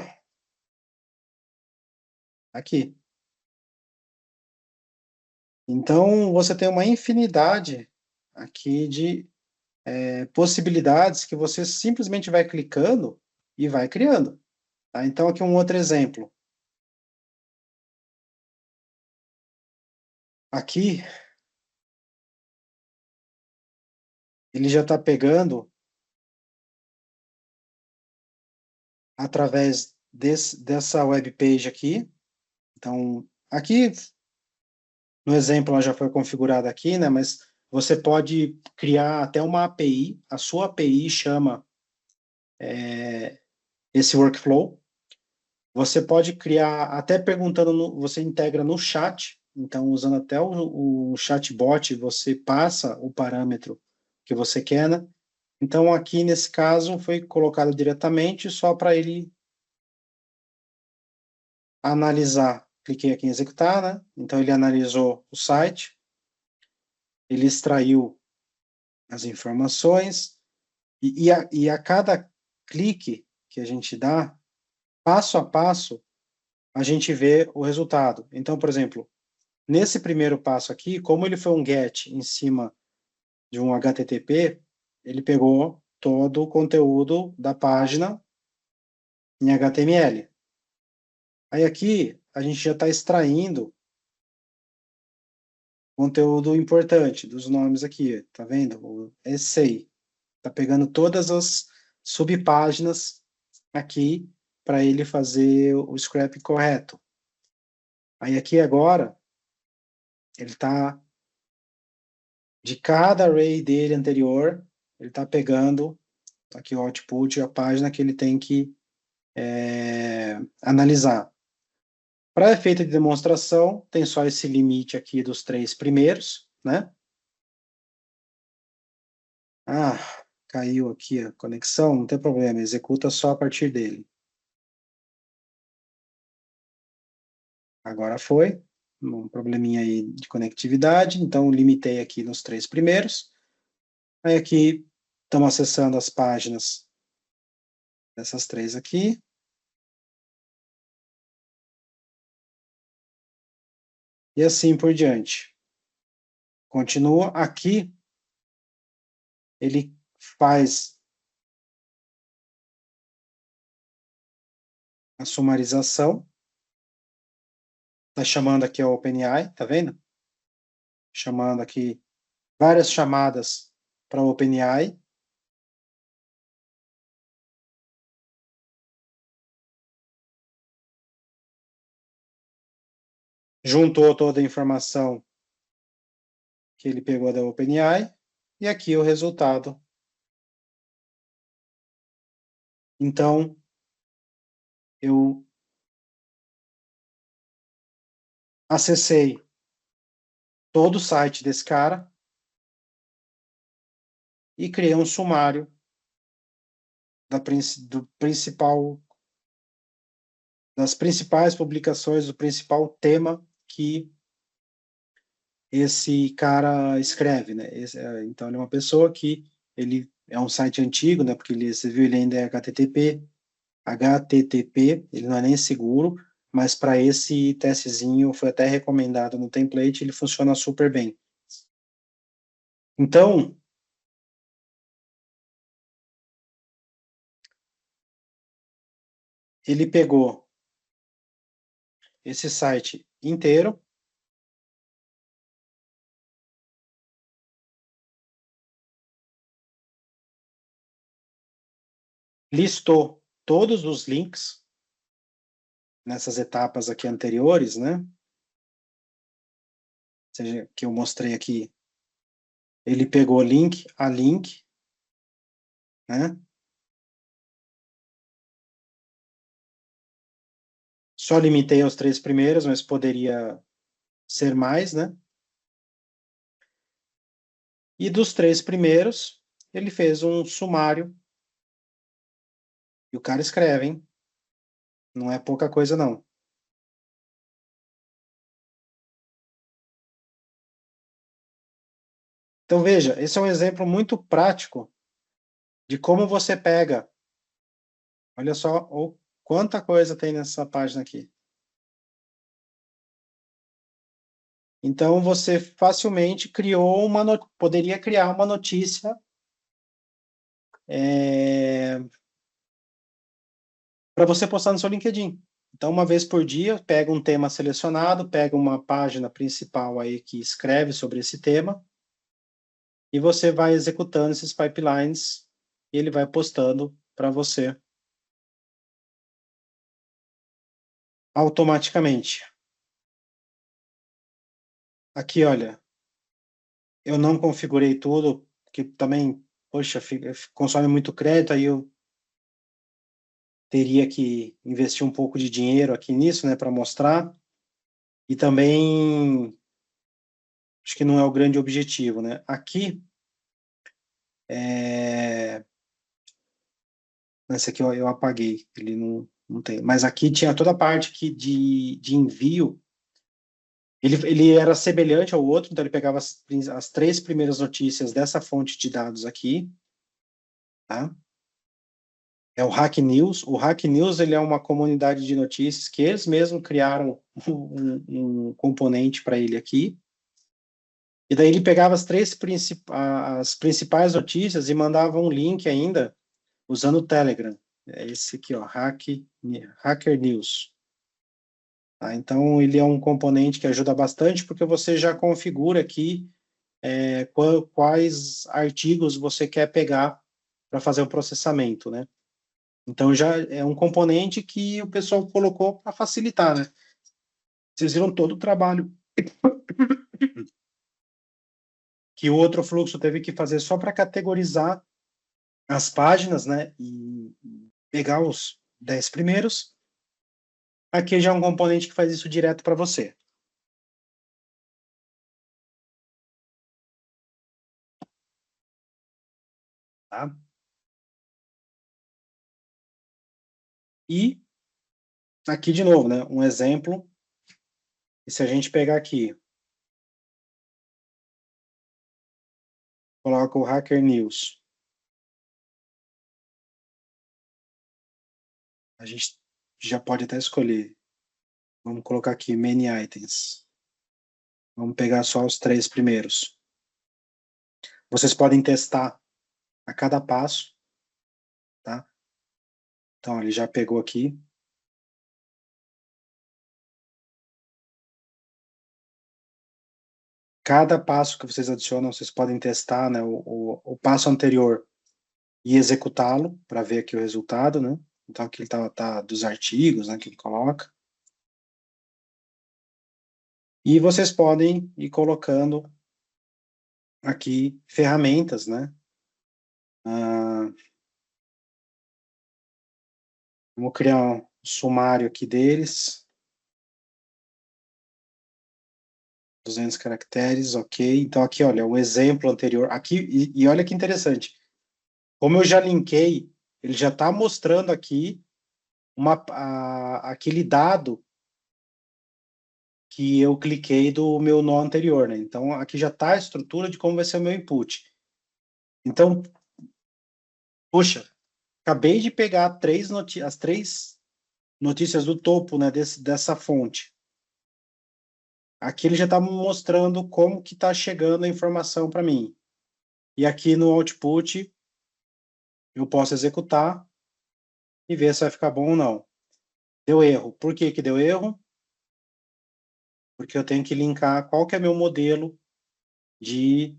aqui. Então, você tem uma infinidade aqui possibilidades que você simplesmente vai clicando e vai criando. Tá? Então, aqui um outro exemplo. Aqui, ele já está pegando através dessa web page aqui. Então, aqui, no exemplo, ela já foi configurada aqui, né? Mas você pode criar até uma API. A sua API chama esse workflow. Você pode criar, até perguntando, você integra no chat. Então, usando até o chatbot, você passa o parâmetro que você quer, né? Então, aqui nesse caso, foi colocado diretamente só para ele analisar. Cliquei aqui em executar, né? Então, ele analisou o site, ele extraiu as informações, e a cada clique que a gente dá, passo a passo, a gente vê o resultado. Então, por exemplo, nesse primeiro passo aqui, como ele foi um GET em cima de um HTTP, ele pegou todo o conteúdo da página em HTML. Aí aqui, a gente já está extraindo conteúdo importante dos nomes aqui, tá vendo? O essay. Tá pegando todas as subpáginas aqui para ele fazer o scrap correto. Aí aqui agora, ele está de cada array dele anterior, ele está pegando aqui o output, a página que ele tem que analisar. Para efeito de demonstração, tem só esse limite aqui dos 3 primeiros, né? Ah, caiu aqui a conexão, não tem problema, executa só a partir dele. Agora foi, um probleminha aí de conectividade, então limitei aqui nos 3 primeiros. Aí aqui estamos acessando as páginas dessas 3 aqui. E assim por diante. Continua aqui, ele faz a sumarização. Está chamando aqui a OpenAI, tá vendo? Chamando aqui várias chamadas para a OpenAI. Juntou toda a informação que ele pegou da OpenAI. E aqui o resultado. Então, eu acessei todo o site desse cara e criei um sumário do principal, das principais publicações, do principal tema que esse cara escreve, né? Então, ele é uma pessoa que ele é um site antigo, né? Porque você viu, ele ainda é HTTP, ele não é nem seguro, mas para esse testezinho foi até recomendado no template, ele funciona super bem. Então, ele pegou esse site inteiro, listou todos os links nessas etapas aqui anteriores, né? Ou seja, que eu mostrei aqui, ele pegou link a link, né? Só limitei aos 3 primeiros, mas poderia ser mais, né? E dos 3 primeiros, ele fez um sumário. E o cara escreve, hein? Não é pouca coisa, não. Então, veja, esse é um exemplo muito prático de como você pega. Olha só quanta coisa tem nessa página aqui. Então, você facilmente poderia criar uma notícia para você postar no seu LinkedIn. Então, uma vez por dia, pega um tema selecionado, pega uma página principal aí que escreve sobre esse tema, e você vai executando esses pipelines, e ele vai postando para você automaticamente. Aqui, olha, eu não configurei tudo, que também, poxa, consome muito crédito, aí eu teria que investir um pouco de dinheiro aqui nisso, né, para mostrar. E também acho que não é o grande objetivo, né? Aqui esse aqui eu apaguei, ele não tem. Mas aqui tinha toda a parte aqui de envio. Ele era semelhante ao outro, então ele pegava as 3 primeiras notícias dessa fonte de dados aqui, tá? É o Hack News. O Hack News, ele é uma comunidade de notícias que eles mesmos criaram um componente para ele aqui. E daí ele pegava as principais notícias e mandava um link ainda usando o Telegram. É esse aqui, ó, Hacker News. Tá? Então, ele é um componente que ajuda bastante porque você já configura aqui quais artigos você quer pegar para fazer o processamento, né? Então, já é um componente que o pessoal colocou para facilitar, né? Vocês viram todo o trabalho que o outro fluxo teve que fazer só para categorizar as páginas, né? E pegar os 10 primeiros. Aqui já é um componente que faz isso direto para você. Tá? E aqui de novo, né? Um exemplo. E se a gente pegar aqui, coloca o Hacker News. A gente já pode até escolher. Vamos colocar aqui Many Items. Vamos pegar só os 3 primeiros. Vocês podem testar a cada passo, tá? Então, ele já pegou aqui. Cada passo que vocês adicionam, vocês podem testar, né, o passo anterior e executá-lo para ver aqui o resultado, né? Então, aqui tá dos artigos, né, que ele coloca. E vocês podem ir colocando aqui ferramentas, né? Vou criar um sumário aqui deles. 200 caracteres, ok. Então, aqui, olha, o exemplo anterior. Aqui, e olha que interessante. Como eu já linkei, ele já está mostrando aqui aquele dado que eu cliquei do meu nó anterior, né? Então, aqui já está a estrutura de como vai ser o meu input. Então, puxa, acabei de pegar as 3 notícias do topo, né, dessa fonte. Aqui ele já está mostrando como que está chegando a informação para mim. E aqui no output, eu posso executar e ver se vai ficar bom ou não. Deu erro. Por que que deu erro? Porque eu tenho que linkar qual que é meu modelo de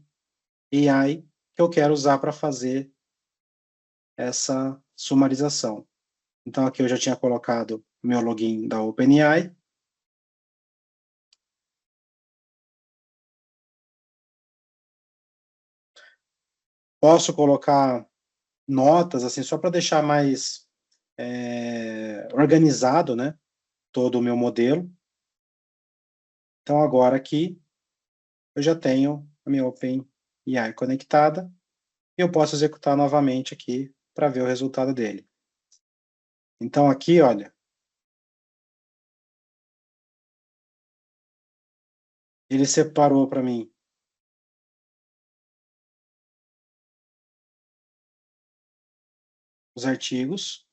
AI que eu quero usar para fazer essa sumarização. Então, aqui eu já tinha colocado meu login da OpenAI. Posso colocar notas, assim, só para deixar mais organizado, né? Todo o meu modelo. Então, agora aqui, eu já tenho a minha OpenAI conectada e eu posso executar novamente aqui para ver o resultado dele. Então, aqui, olha, ele separou para mim os artigos,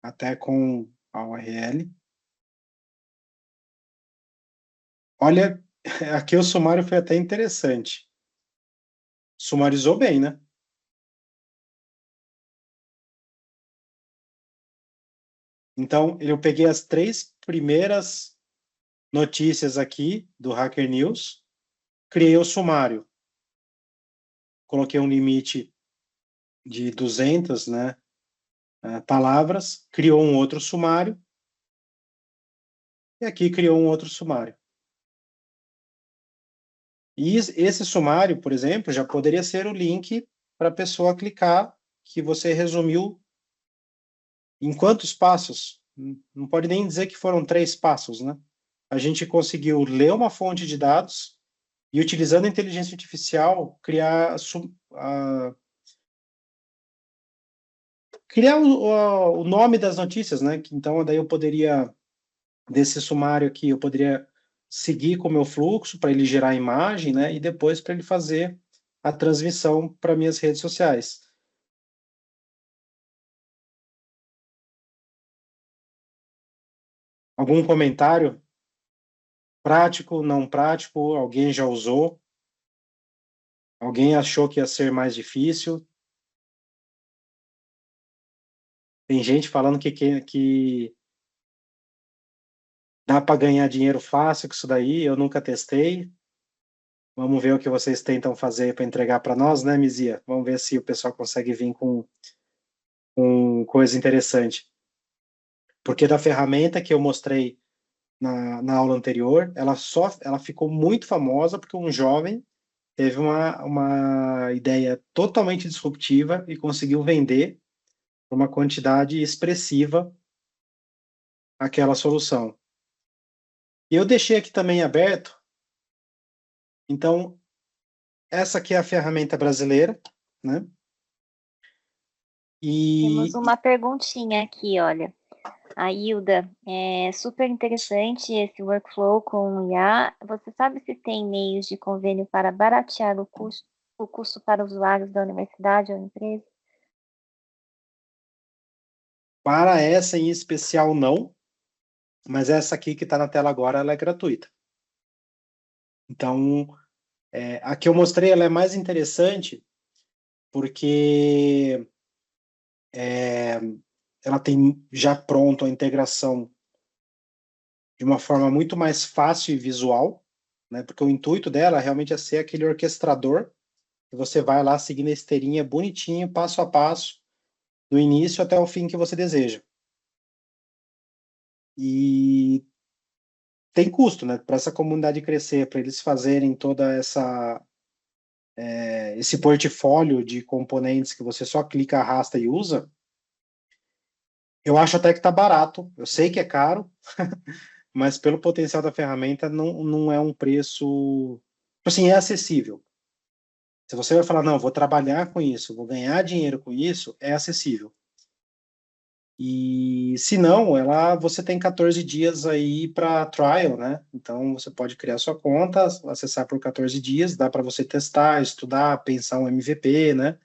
até com a URL. Olha, aqui o sumário foi até interessante. sumarizou bem, né? Então, eu peguei as 3 primeiras notícias aqui do Hacker News, criei o sumário, coloquei um limite de 200, né, palavras, criou um outro sumário, e aqui criou um outro sumário. E esse sumário, por exemplo, já poderia ser o link para a pessoa clicar, que você resumiu em quantos passos? Não pode nem dizer que foram 3 passos, né? A gente conseguiu ler uma fonte de dados e, utilizando a inteligência artificial, criar o nome das notícias, né? Então, daí eu poderia, desse sumário aqui, eu poderia seguir com o meu fluxo para ele gerar a imagem, né? E depois para ele fazer a transmissão para minhas redes sociais. Algum comentário? Prático, não prático? Alguém já usou? Alguém achou que ia ser mais difícil? Tem gente falando que dá para ganhar dinheiro fácil com isso daí. Eu nunca testei. Vamos ver o que vocês tentam fazer para entregar para nós, né, Mizia? Vamos ver se o pessoal consegue vir com coisa interessante. Porque da ferramenta que eu mostrei na aula anterior, ela ficou muito famosa porque um jovem teve uma ideia totalmente disruptiva e conseguiu vender por uma quantidade expressiva aquela solução. E eu deixei aqui também aberto. Então, essa aqui é a ferramenta brasileira, né? Temos uma perguntinha aqui, olha. A Hilda, é super interessante esse workflow com o IA. Você sabe se tem meios de convênio para baratear o custo para usuários da universidade ou empresa? Para essa em especial, não. Mas essa aqui que está na tela agora, ela é gratuita. Então, a que eu mostrei, ela é mais interessante porque ela tem já pronto a integração de uma forma muito mais fácil e visual, né? Porque o intuito dela realmente é ser aquele orquestrador que você vai lá seguindo a esteirinha bonitinho, passo a passo, do início até o fim que você deseja. E tem custo, né? Para essa comunidade crescer, para eles fazerem toda esse portfólio de componentes que você só clica, arrasta e usa, eu acho até que está barato. Eu sei que é caro, mas pelo potencial da ferramenta não é um preço, assim, é acessível. Se você vai falar, não, vou trabalhar com isso, vou ganhar dinheiro com isso, é acessível. E se não, você tem 14 dias aí para trial, né? Então você pode criar sua conta, acessar por 14 dias, dá para você testar, estudar, pensar um MVP, né?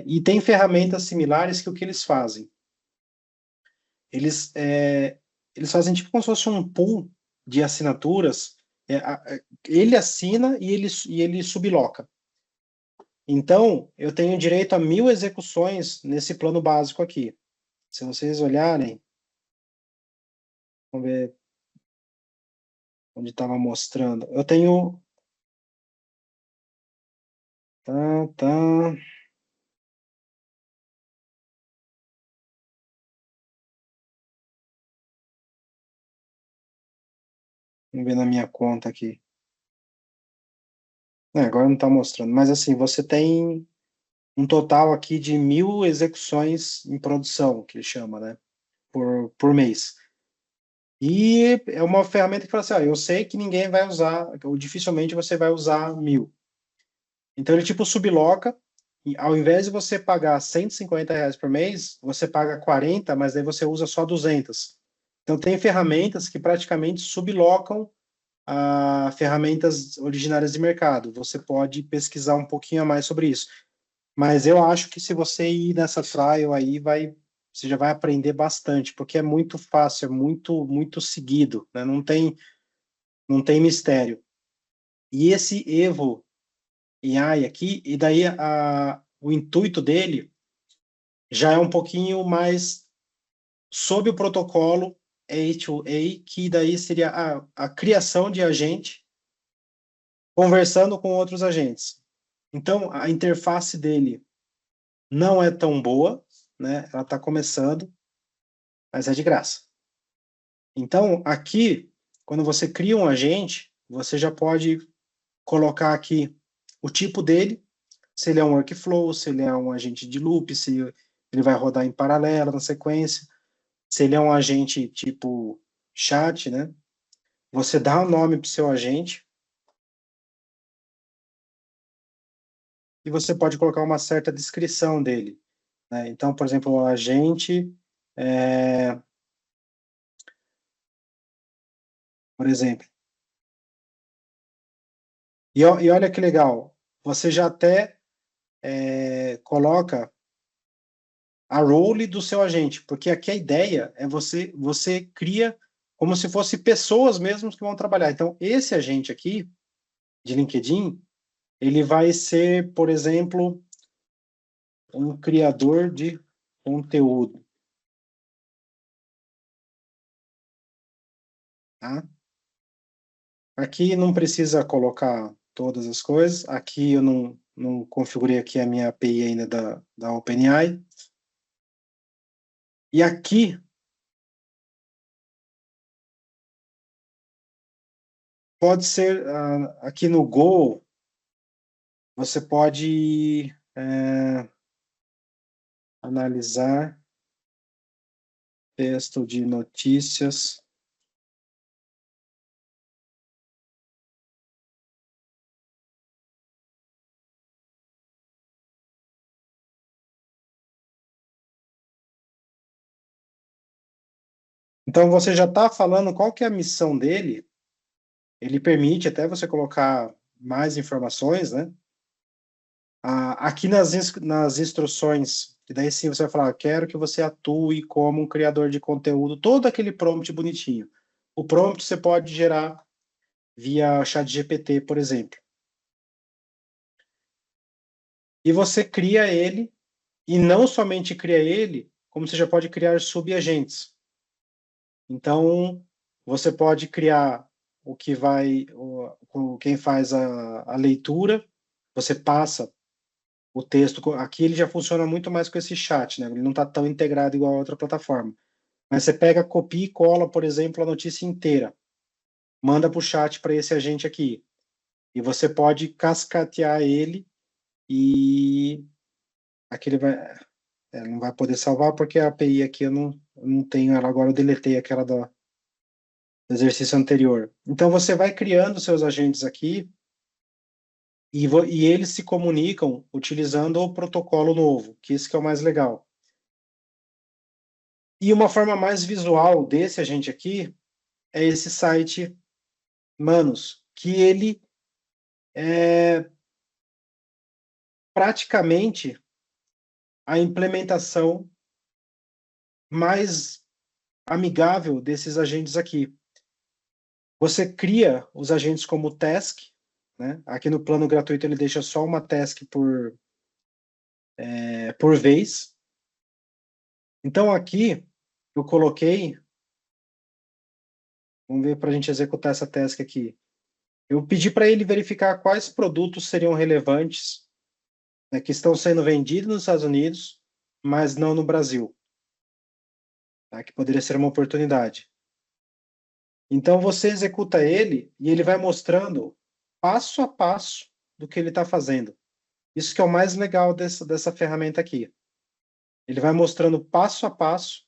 E tem ferramentas similares que o que eles fazem? Eles fazem tipo como se fosse um pool de assinaturas. Ele assina e ele subloca. Então, eu tenho direito a 1.000 execuções nesse plano básico aqui. Se vocês olharem, vamos ver onde estava mostrando. Eu tenho. Tá. Vamos ver na minha conta aqui. Agora não está mostrando. Mas assim, você tem um total aqui de 1.000 execuções em produção, que ele chama, né? Por mês. E é uma ferramenta que fala assim, eu sei que ninguém vai usar, ou dificilmente você vai usar 1.000. Então ele tipo subloca, e ao invés de você pagar R$ 150 por mês, você paga 40, mas daí você usa só 200. Então tem ferramentas que praticamente sublocam a ferramentas originárias de mercado. Você pode pesquisar um pouquinho a mais sobre isso. Mas eu acho que se você ir nessa trial aí, você já vai aprender bastante, porque é muito fácil, é muito, muito seguido, né? Não tem mistério. E esse Evo AI aqui, e daí o intuito dele já é um pouquinho mais sob o protocolo A2A, que daí seria a criação de agente conversando com outros agentes. Então, a interface dele não é tão boa, né? Ela está começando, mas é de graça. Então, aqui, quando você cria um agente, você já pode colocar aqui o tipo dele, se ele é um workflow, se ele é um agente de loop, se ele vai rodar em paralelo, na sequência, se ele é um agente tipo chat, né? Você dá o nome para o seu agente e você pode colocar uma certa descrição dele, né? Então, por exemplo, o agente, por exemplo, e olha que legal, você já até coloca a role do seu agente, porque aqui a ideia é você cria como se fosse pessoas mesmo que vão trabalhar. Então, esse agente aqui de LinkedIn, ele vai ser, por exemplo, um criador de conteúdo, tá? Aqui não precisa colocar todas as coisas. Aqui eu não configurei aqui a minha API ainda da OpenAI. E aqui pode ser, aqui no Go, você pode analisar texto de notícias. Então, você já está falando qual que é a missão dele. Ele permite até você colocar mais informações, né? Aqui nas instruções, e daí sim você vai falar, quero que você atue como um criador de conteúdo, todo aquele prompt bonitinho. O prompt você pode gerar via ChatGPT, por exemplo. E você cria ele, e não somente cria ele, como você já pode criar subagentes. Então, você pode criar o que vai, quem faz a leitura, você passa o texto. Aqui ele já funciona muito mais com esse chat, né? Ele não está tão integrado igual a outra plataforma. Mas você pega, copia e cola, por exemplo, a notícia inteira, manda para o chat para esse agente aqui. E você pode cascatear ele e aqui ele vai, não vai poder salvar porque a API aqui eu não tenho ela agora, eu deletei aquela do exercício anterior. Então você vai criando seus agentes aqui e eles se comunicam utilizando o protocolo novo, que isso que é o mais legal. E uma forma mais visual desse agente aqui é esse site Manus, que ele é praticamente a implementação mais amigável desses agentes aqui. Você cria os agentes como task, né? Aqui no plano gratuito ele deixa só uma task por vez. Então aqui eu coloquei, vamos ver para a gente executar essa task aqui. Eu pedi para ele verificar quais produtos seriam relevantes, né, que estão sendo vendidos nos Estados Unidos, mas não no Brasil, tá? Que poderia ser uma oportunidade. Então você executa ele e ele vai mostrando passo a passo do que ele está fazendo. Isso que é o mais legal dessa ferramenta aqui. Ele vai mostrando passo a passo,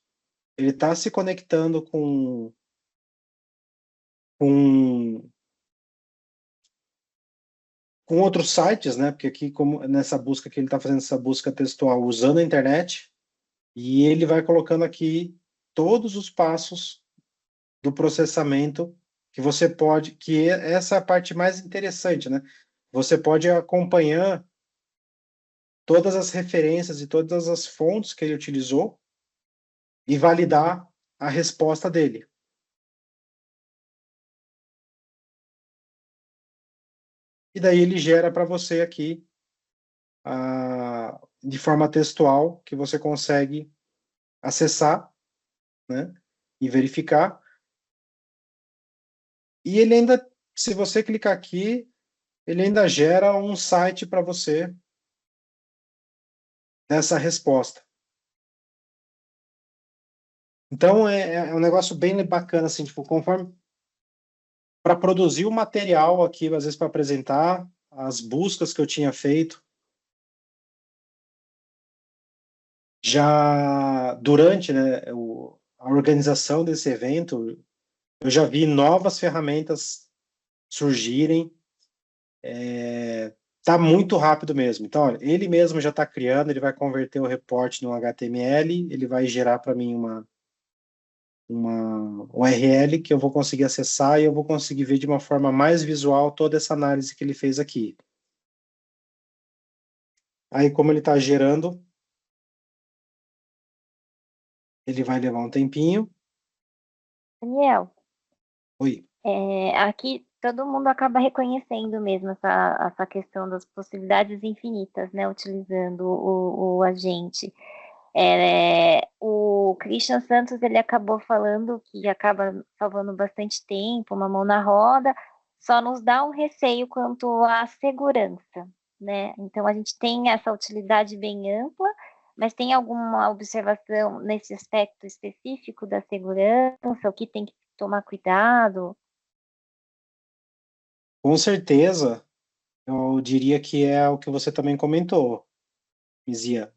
ele está se conectando com, com outros sites, né? Porque aqui, como nessa busca que ele está fazendo essa busca textual usando a internet, e ele vai colocando aqui todos os passos do processamento que você pode, essa é a parte mais interessante, né? Você pode acompanhar todas as referências e todas as fontes que ele utilizou e validar a resposta dele. e daí ele gera para você aqui de forma textual, que você consegue acessar, né, e verificar. E ele ainda, se você clicar aqui, ele ainda gera um site para você nessa resposta. Então é um negócio bem bacana, assim, tipo, conforme para produzir o material aqui, às vezes para apresentar as buscas que eu tinha feito, já durante, né, a organização desse evento, eu já vi novas ferramentas surgirem, tá muito rápido mesmo. Então, olha, ele mesmo já está criando, ele vai converter o report no HTML, ele vai gerar para mim uma URL que eu vou conseguir acessar e eu vou conseguir ver de uma forma mais visual toda essa análise que ele fez aqui. Aí, como ele está gerando, ele vai levar um tempinho. Daniel, Oi. aqui todo mundo acaba reconhecendo mesmo essa questão das possibilidades infinitas, né, utilizando o agente. O Christian Santos, ele acabou falando que acaba salvando bastante tempo, uma mão na roda, só nos dá um receio quanto à segurança, né? Então, a gente tem essa utilidade bem ampla, mas tem alguma observação nesse aspecto específico da segurança, o que tem que tomar cuidado? Com certeza, eu diria que é o que você também comentou, Mizia.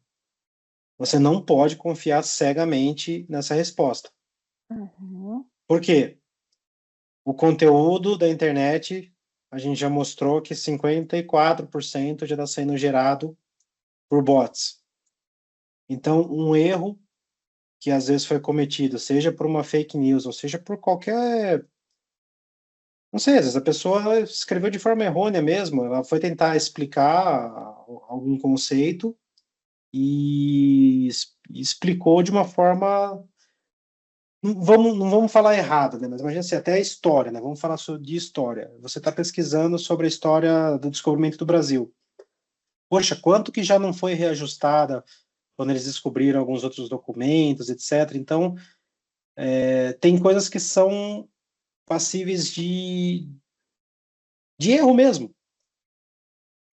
Você não pode confiar cegamente nessa resposta. Uhum. Por quê? O conteúdo da internet, a gente já mostrou que 54% já está sendo gerado por bots. Então, um erro que às vezes foi cometido, seja por uma fake news, ou seja por qualquer... Não sei, às vezes a pessoa escreveu de forma errônea mesmo, ela foi tentar explicar algum conceito e explicou de uma forma... Não vamos falar errado, né? Mas imagina assim, até a história, né? Vamos falar de história. Você está pesquisando sobre a história do descobrimento do Brasil. Poxa, quanto que já não foi reajustada quando eles descobriram alguns outros documentos, etc. Então, tem coisas que são passíveis de erro mesmo.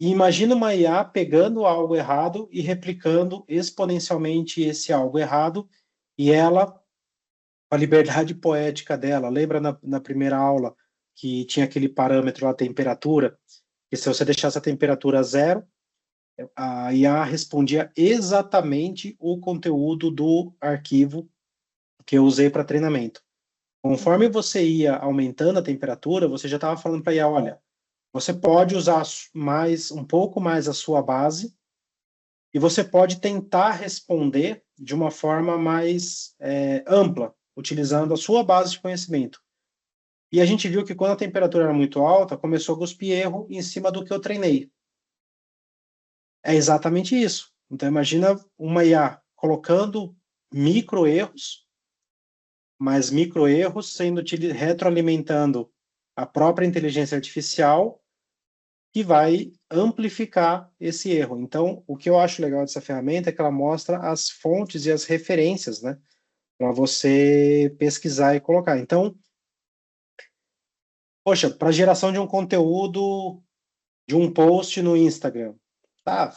E imagina uma IA pegando algo errado e replicando exponencialmente esse algo errado, e ela, a liberdade poética dela, lembra na primeira aula que tinha aquele parâmetro, a temperatura, que se você deixasse a temperatura zero, a IA respondia exatamente o conteúdo do arquivo que eu usei para treinamento. Conforme você ia aumentando a temperatura, você já estava falando para a IA, olha, você pode usar um pouco mais a sua base e você pode tentar responder de uma forma mais ampla, utilizando a sua base de conhecimento. E a gente viu que quando a temperatura era muito alta, começou a cuspir erro em cima do que eu treinei. É exatamente isso. Então, imagina uma IA colocando micro-erros, mas micro-erros sendo retroalimentando a própria inteligência artificial, que vai amplificar esse erro. Então, o que eu acho legal dessa ferramenta é que ela mostra as fontes e as referências, né, para você pesquisar e colocar. Então, poxa, para geração de um conteúdo, de um post no Instagram, tá?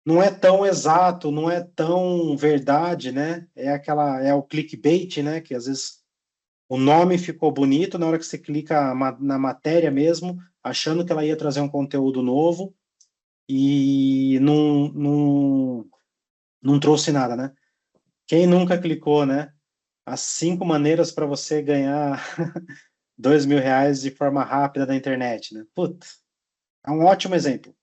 Não é tão exato, não é tão verdade, né? É o clickbait, né? Que às vezes o nome ficou bonito na hora que você clica na matéria mesmo, achando que ela ia trazer um conteúdo novo e não trouxe nada, né? Quem nunca clicou, né? As 5 maneiras para você ganhar R$ 2.000 de forma rápida na internet, né? Putz, é um ótimo exemplo.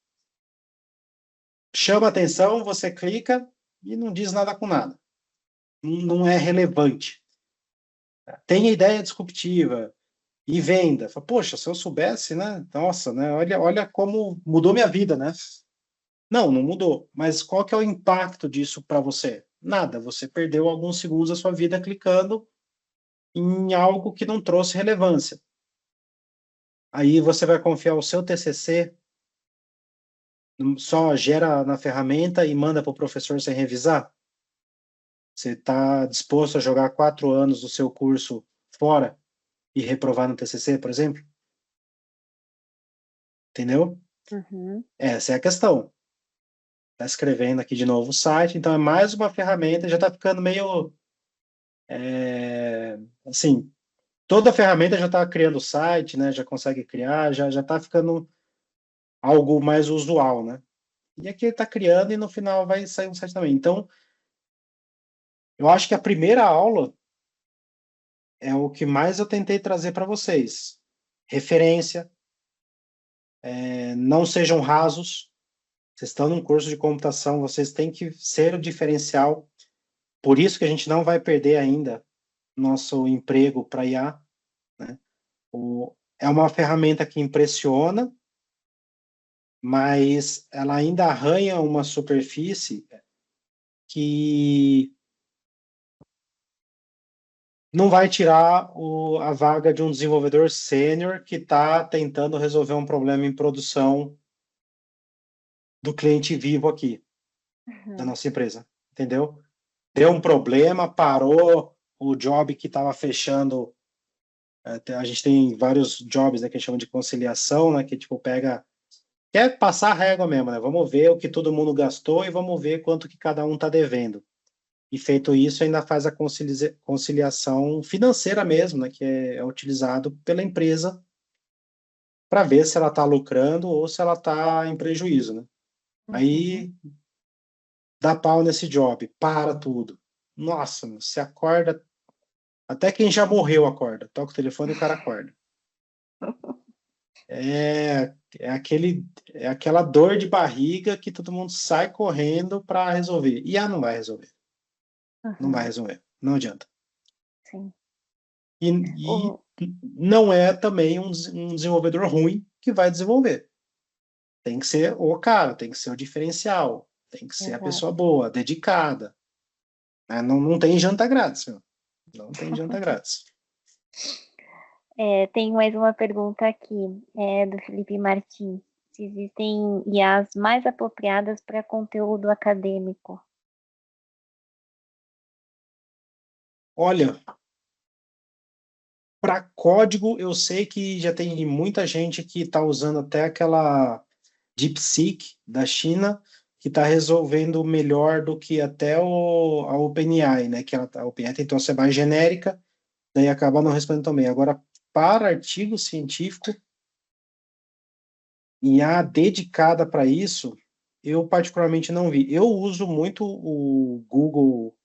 Chama atenção, você clica e não diz nada com nada. Não é relevante. Tem ideia disruptiva e venda. Poxa, se eu soubesse, né? Nossa, né? Olha como mudou minha vida, né? Não mudou. Mas qual que é o impacto disso para você? Nada. Você perdeu alguns segundos da sua vida clicando em algo que não trouxe relevância. aí você vai confiar o seu TCC, só gera na ferramenta e manda para o professor sem revisar? Você está disposto a jogar 4 anos do seu curso fora e reprovar no TCC, por exemplo? Entendeu? Uhum. Essa é a questão. Está escrevendo aqui de novo o site, então é mais uma ferramenta, já está ficando meio... assim, toda ferramenta já está criando o site, né? Já consegue criar, já está ficando algo mais usual, né? E aqui ele está criando e no final vai sair um site também. Então, eu acho que a primeira aula é o que mais eu tentei trazer para vocês. Referência, não sejam rasos. Vocês estão num curso de computação, vocês têm que ser o diferencial. Por isso que a gente não vai perder ainda nosso emprego para IA, né? É uma ferramenta que impressiona, mas ela ainda arranha uma superfície que não vai tirar a vaga de um desenvolvedor sênior que está tentando resolver um problema em produção do cliente vivo aqui, da Uhum. nossa empresa, entendeu? Deu um problema, parou o job que estava fechando. A gente tem vários jobs, né, que a gente chama de conciliação, né, que tipo pega, quer passar a régua mesmo, né? Vamos ver o que todo mundo gastou e vamos ver quanto que cada um está devendo. E feito isso, ainda faz a conciliação financeira mesmo, né, que é utilizado pela empresa para ver se ela está lucrando ou se ela está em prejuízo, né? Uhum. Aí dá pau nesse job, para tudo. Nossa, meu, você acorda, até quem já morreu acorda. Toca o telefone e o cara acorda. É aquela dor de barriga que todo mundo sai correndo para resolver. E não vai resolver. Não vai Uhum. resolver. Não adianta. Sim. E O, não é também um desenvolvedor ruim que vai desenvolver. Tem que ser o cara, tem que ser o diferencial, tem que ser a exato. pessoa boa, dedicada. Né? Não, não tem janta grátis, meu. Não tem janta grátis. Tem mais uma pergunta aqui, do Felipe Martins. Se existem IAs mais apropriadas para conteúdo acadêmico? Olha, para código, eu sei que já tem muita gente que está usando até aquela DeepSeek da China, que está resolvendo melhor do que até a OpenAI, né? Que a OpenAI tentou ser mais genérica, daí acaba não respondendo também. Agora, para artigo científico, IA dedicada para isso, eu particularmente não vi. Eu uso muito o Google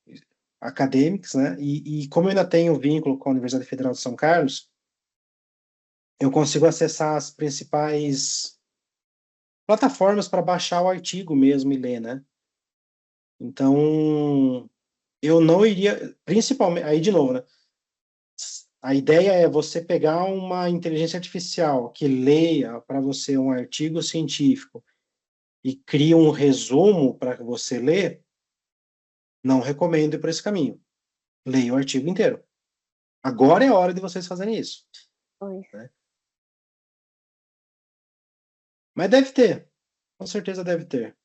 Academics, né? E como eu ainda tenho vínculo com a Universidade Federal de São Carlos, eu consigo acessar as principais plataformas para baixar o artigo mesmo e ler, né? Então, eu não iria, principalmente, aí de novo, né? A ideia é você pegar uma inteligência artificial que leia para você um artigo científico e cria um resumo para você ler. Não recomendo ir por esse caminho. Leia o artigo inteiro. Agora é a hora de vocês fazerem isso. Pois. Né? Mas deve ter. Com certeza deve ter.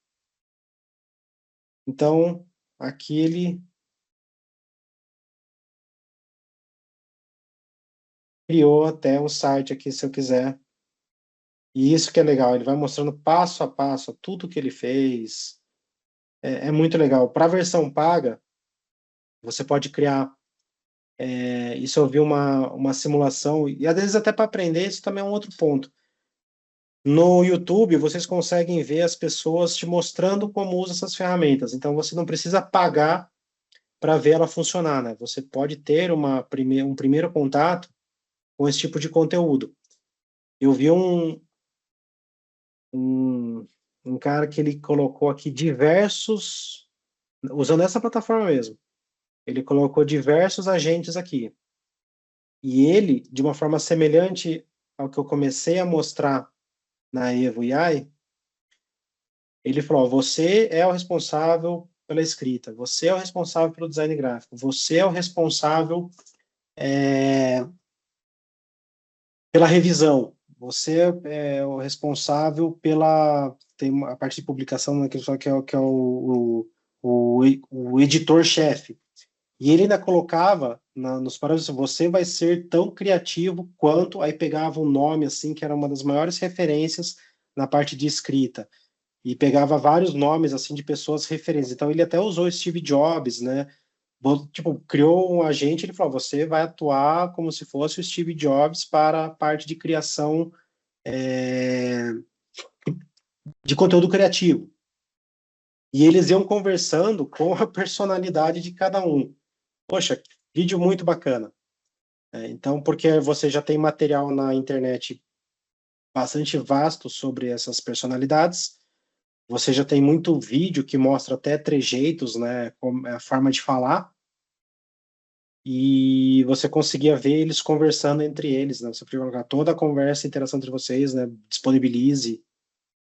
Então, aqui ele criou até o site aqui, se eu quiser. E isso que é legal, ele vai mostrando passo a passo tudo que ele fez. É muito legal. Para a versão paga, você pode criar. Isso eu vi uma simulação, e às vezes até para aprender, isso também é um outro ponto. No YouTube, vocês conseguem ver as pessoas te mostrando como usa essas ferramentas. Então, você não precisa pagar para ver ela funcionar, né? Você pode ter um primeiro contato com esse tipo de conteúdo. Eu vi um, um cara que ele colocou aqui diversos, usando essa plataforma mesmo, ele colocou diversos agentes aqui. E ele, de uma forma semelhante ao que eu comecei a mostrar na Evo AI, ele falou: ó, você é o responsável pela escrita, você é o responsável pelo design gráfico, você é o responsável pela revisão. você é o responsável pela... Tem a parte de publicação, né, que é o editor-chefe. E ele ainda colocava nos parâmetros, você vai ser tão criativo quanto, aí pegava um nome, assim, que era uma das maiores referências na parte de escrita, e pegava vários nomes, assim, de pessoas referentes. Então, ele até usou Steve Jobs, né? Tipo, criou um agente, ele falou, você vai atuar como se fosse o Steve Jobs para a parte de criação de conteúdo criativo. E eles iam conversando com a personalidade de cada um. Poxa, vídeo muito bacana. Então, porque você já tem material na internet bastante vasto sobre essas personalidades, você já tem muito vídeo que mostra até trejeitos, né, como a forma de falar, e você conseguia ver eles conversando entre eles, né, você podia colocar toda a conversa e interação entre vocês, né, disponibilize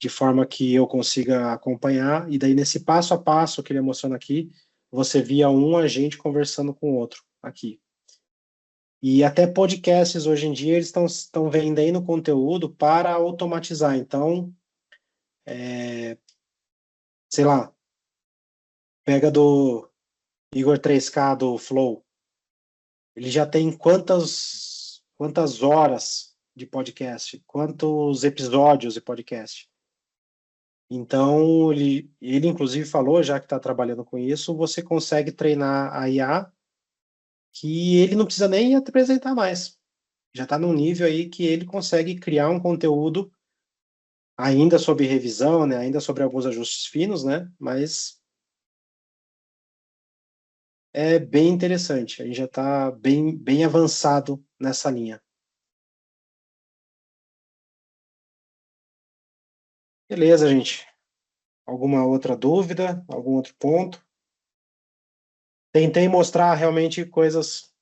de forma que eu consiga acompanhar, e daí nesse passo a passo que ele mostrando aqui, você via um agente conversando com o outro aqui. E até podcasts hoje em dia eles estão vendendo conteúdo para automatizar. Então, sei lá, pega do Igor 3K do Flow, ele já tem quantas horas de podcast, quantos episódios de podcast. Então, ele inclusive falou, já que está trabalhando com isso, você consegue treinar a IA que ele não precisa nem apresentar mais. Já está num nível aí que ele consegue criar um conteúdo ainda sob revisão, né, ainda sobre alguns ajustes finos, né, mas é bem interessante, a gente já está bem avançado nessa linha. Beleza, gente. Alguma outra dúvida? Algum outro ponto? Tentei mostrar realmente coisas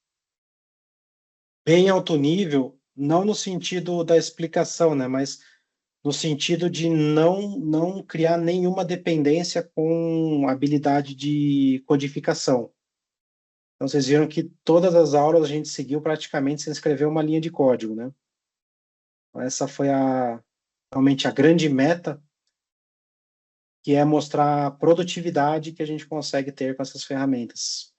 bem alto nível, não no sentido da explicação, né, mas no sentido de não criar nenhuma dependência com habilidade de codificação. Então, vocês viram que todas as aulas a gente seguiu praticamente sem escrever uma linha de código, né? Essa foi realmente a grande meta, que é mostrar a produtividade que a gente consegue ter com essas ferramentas.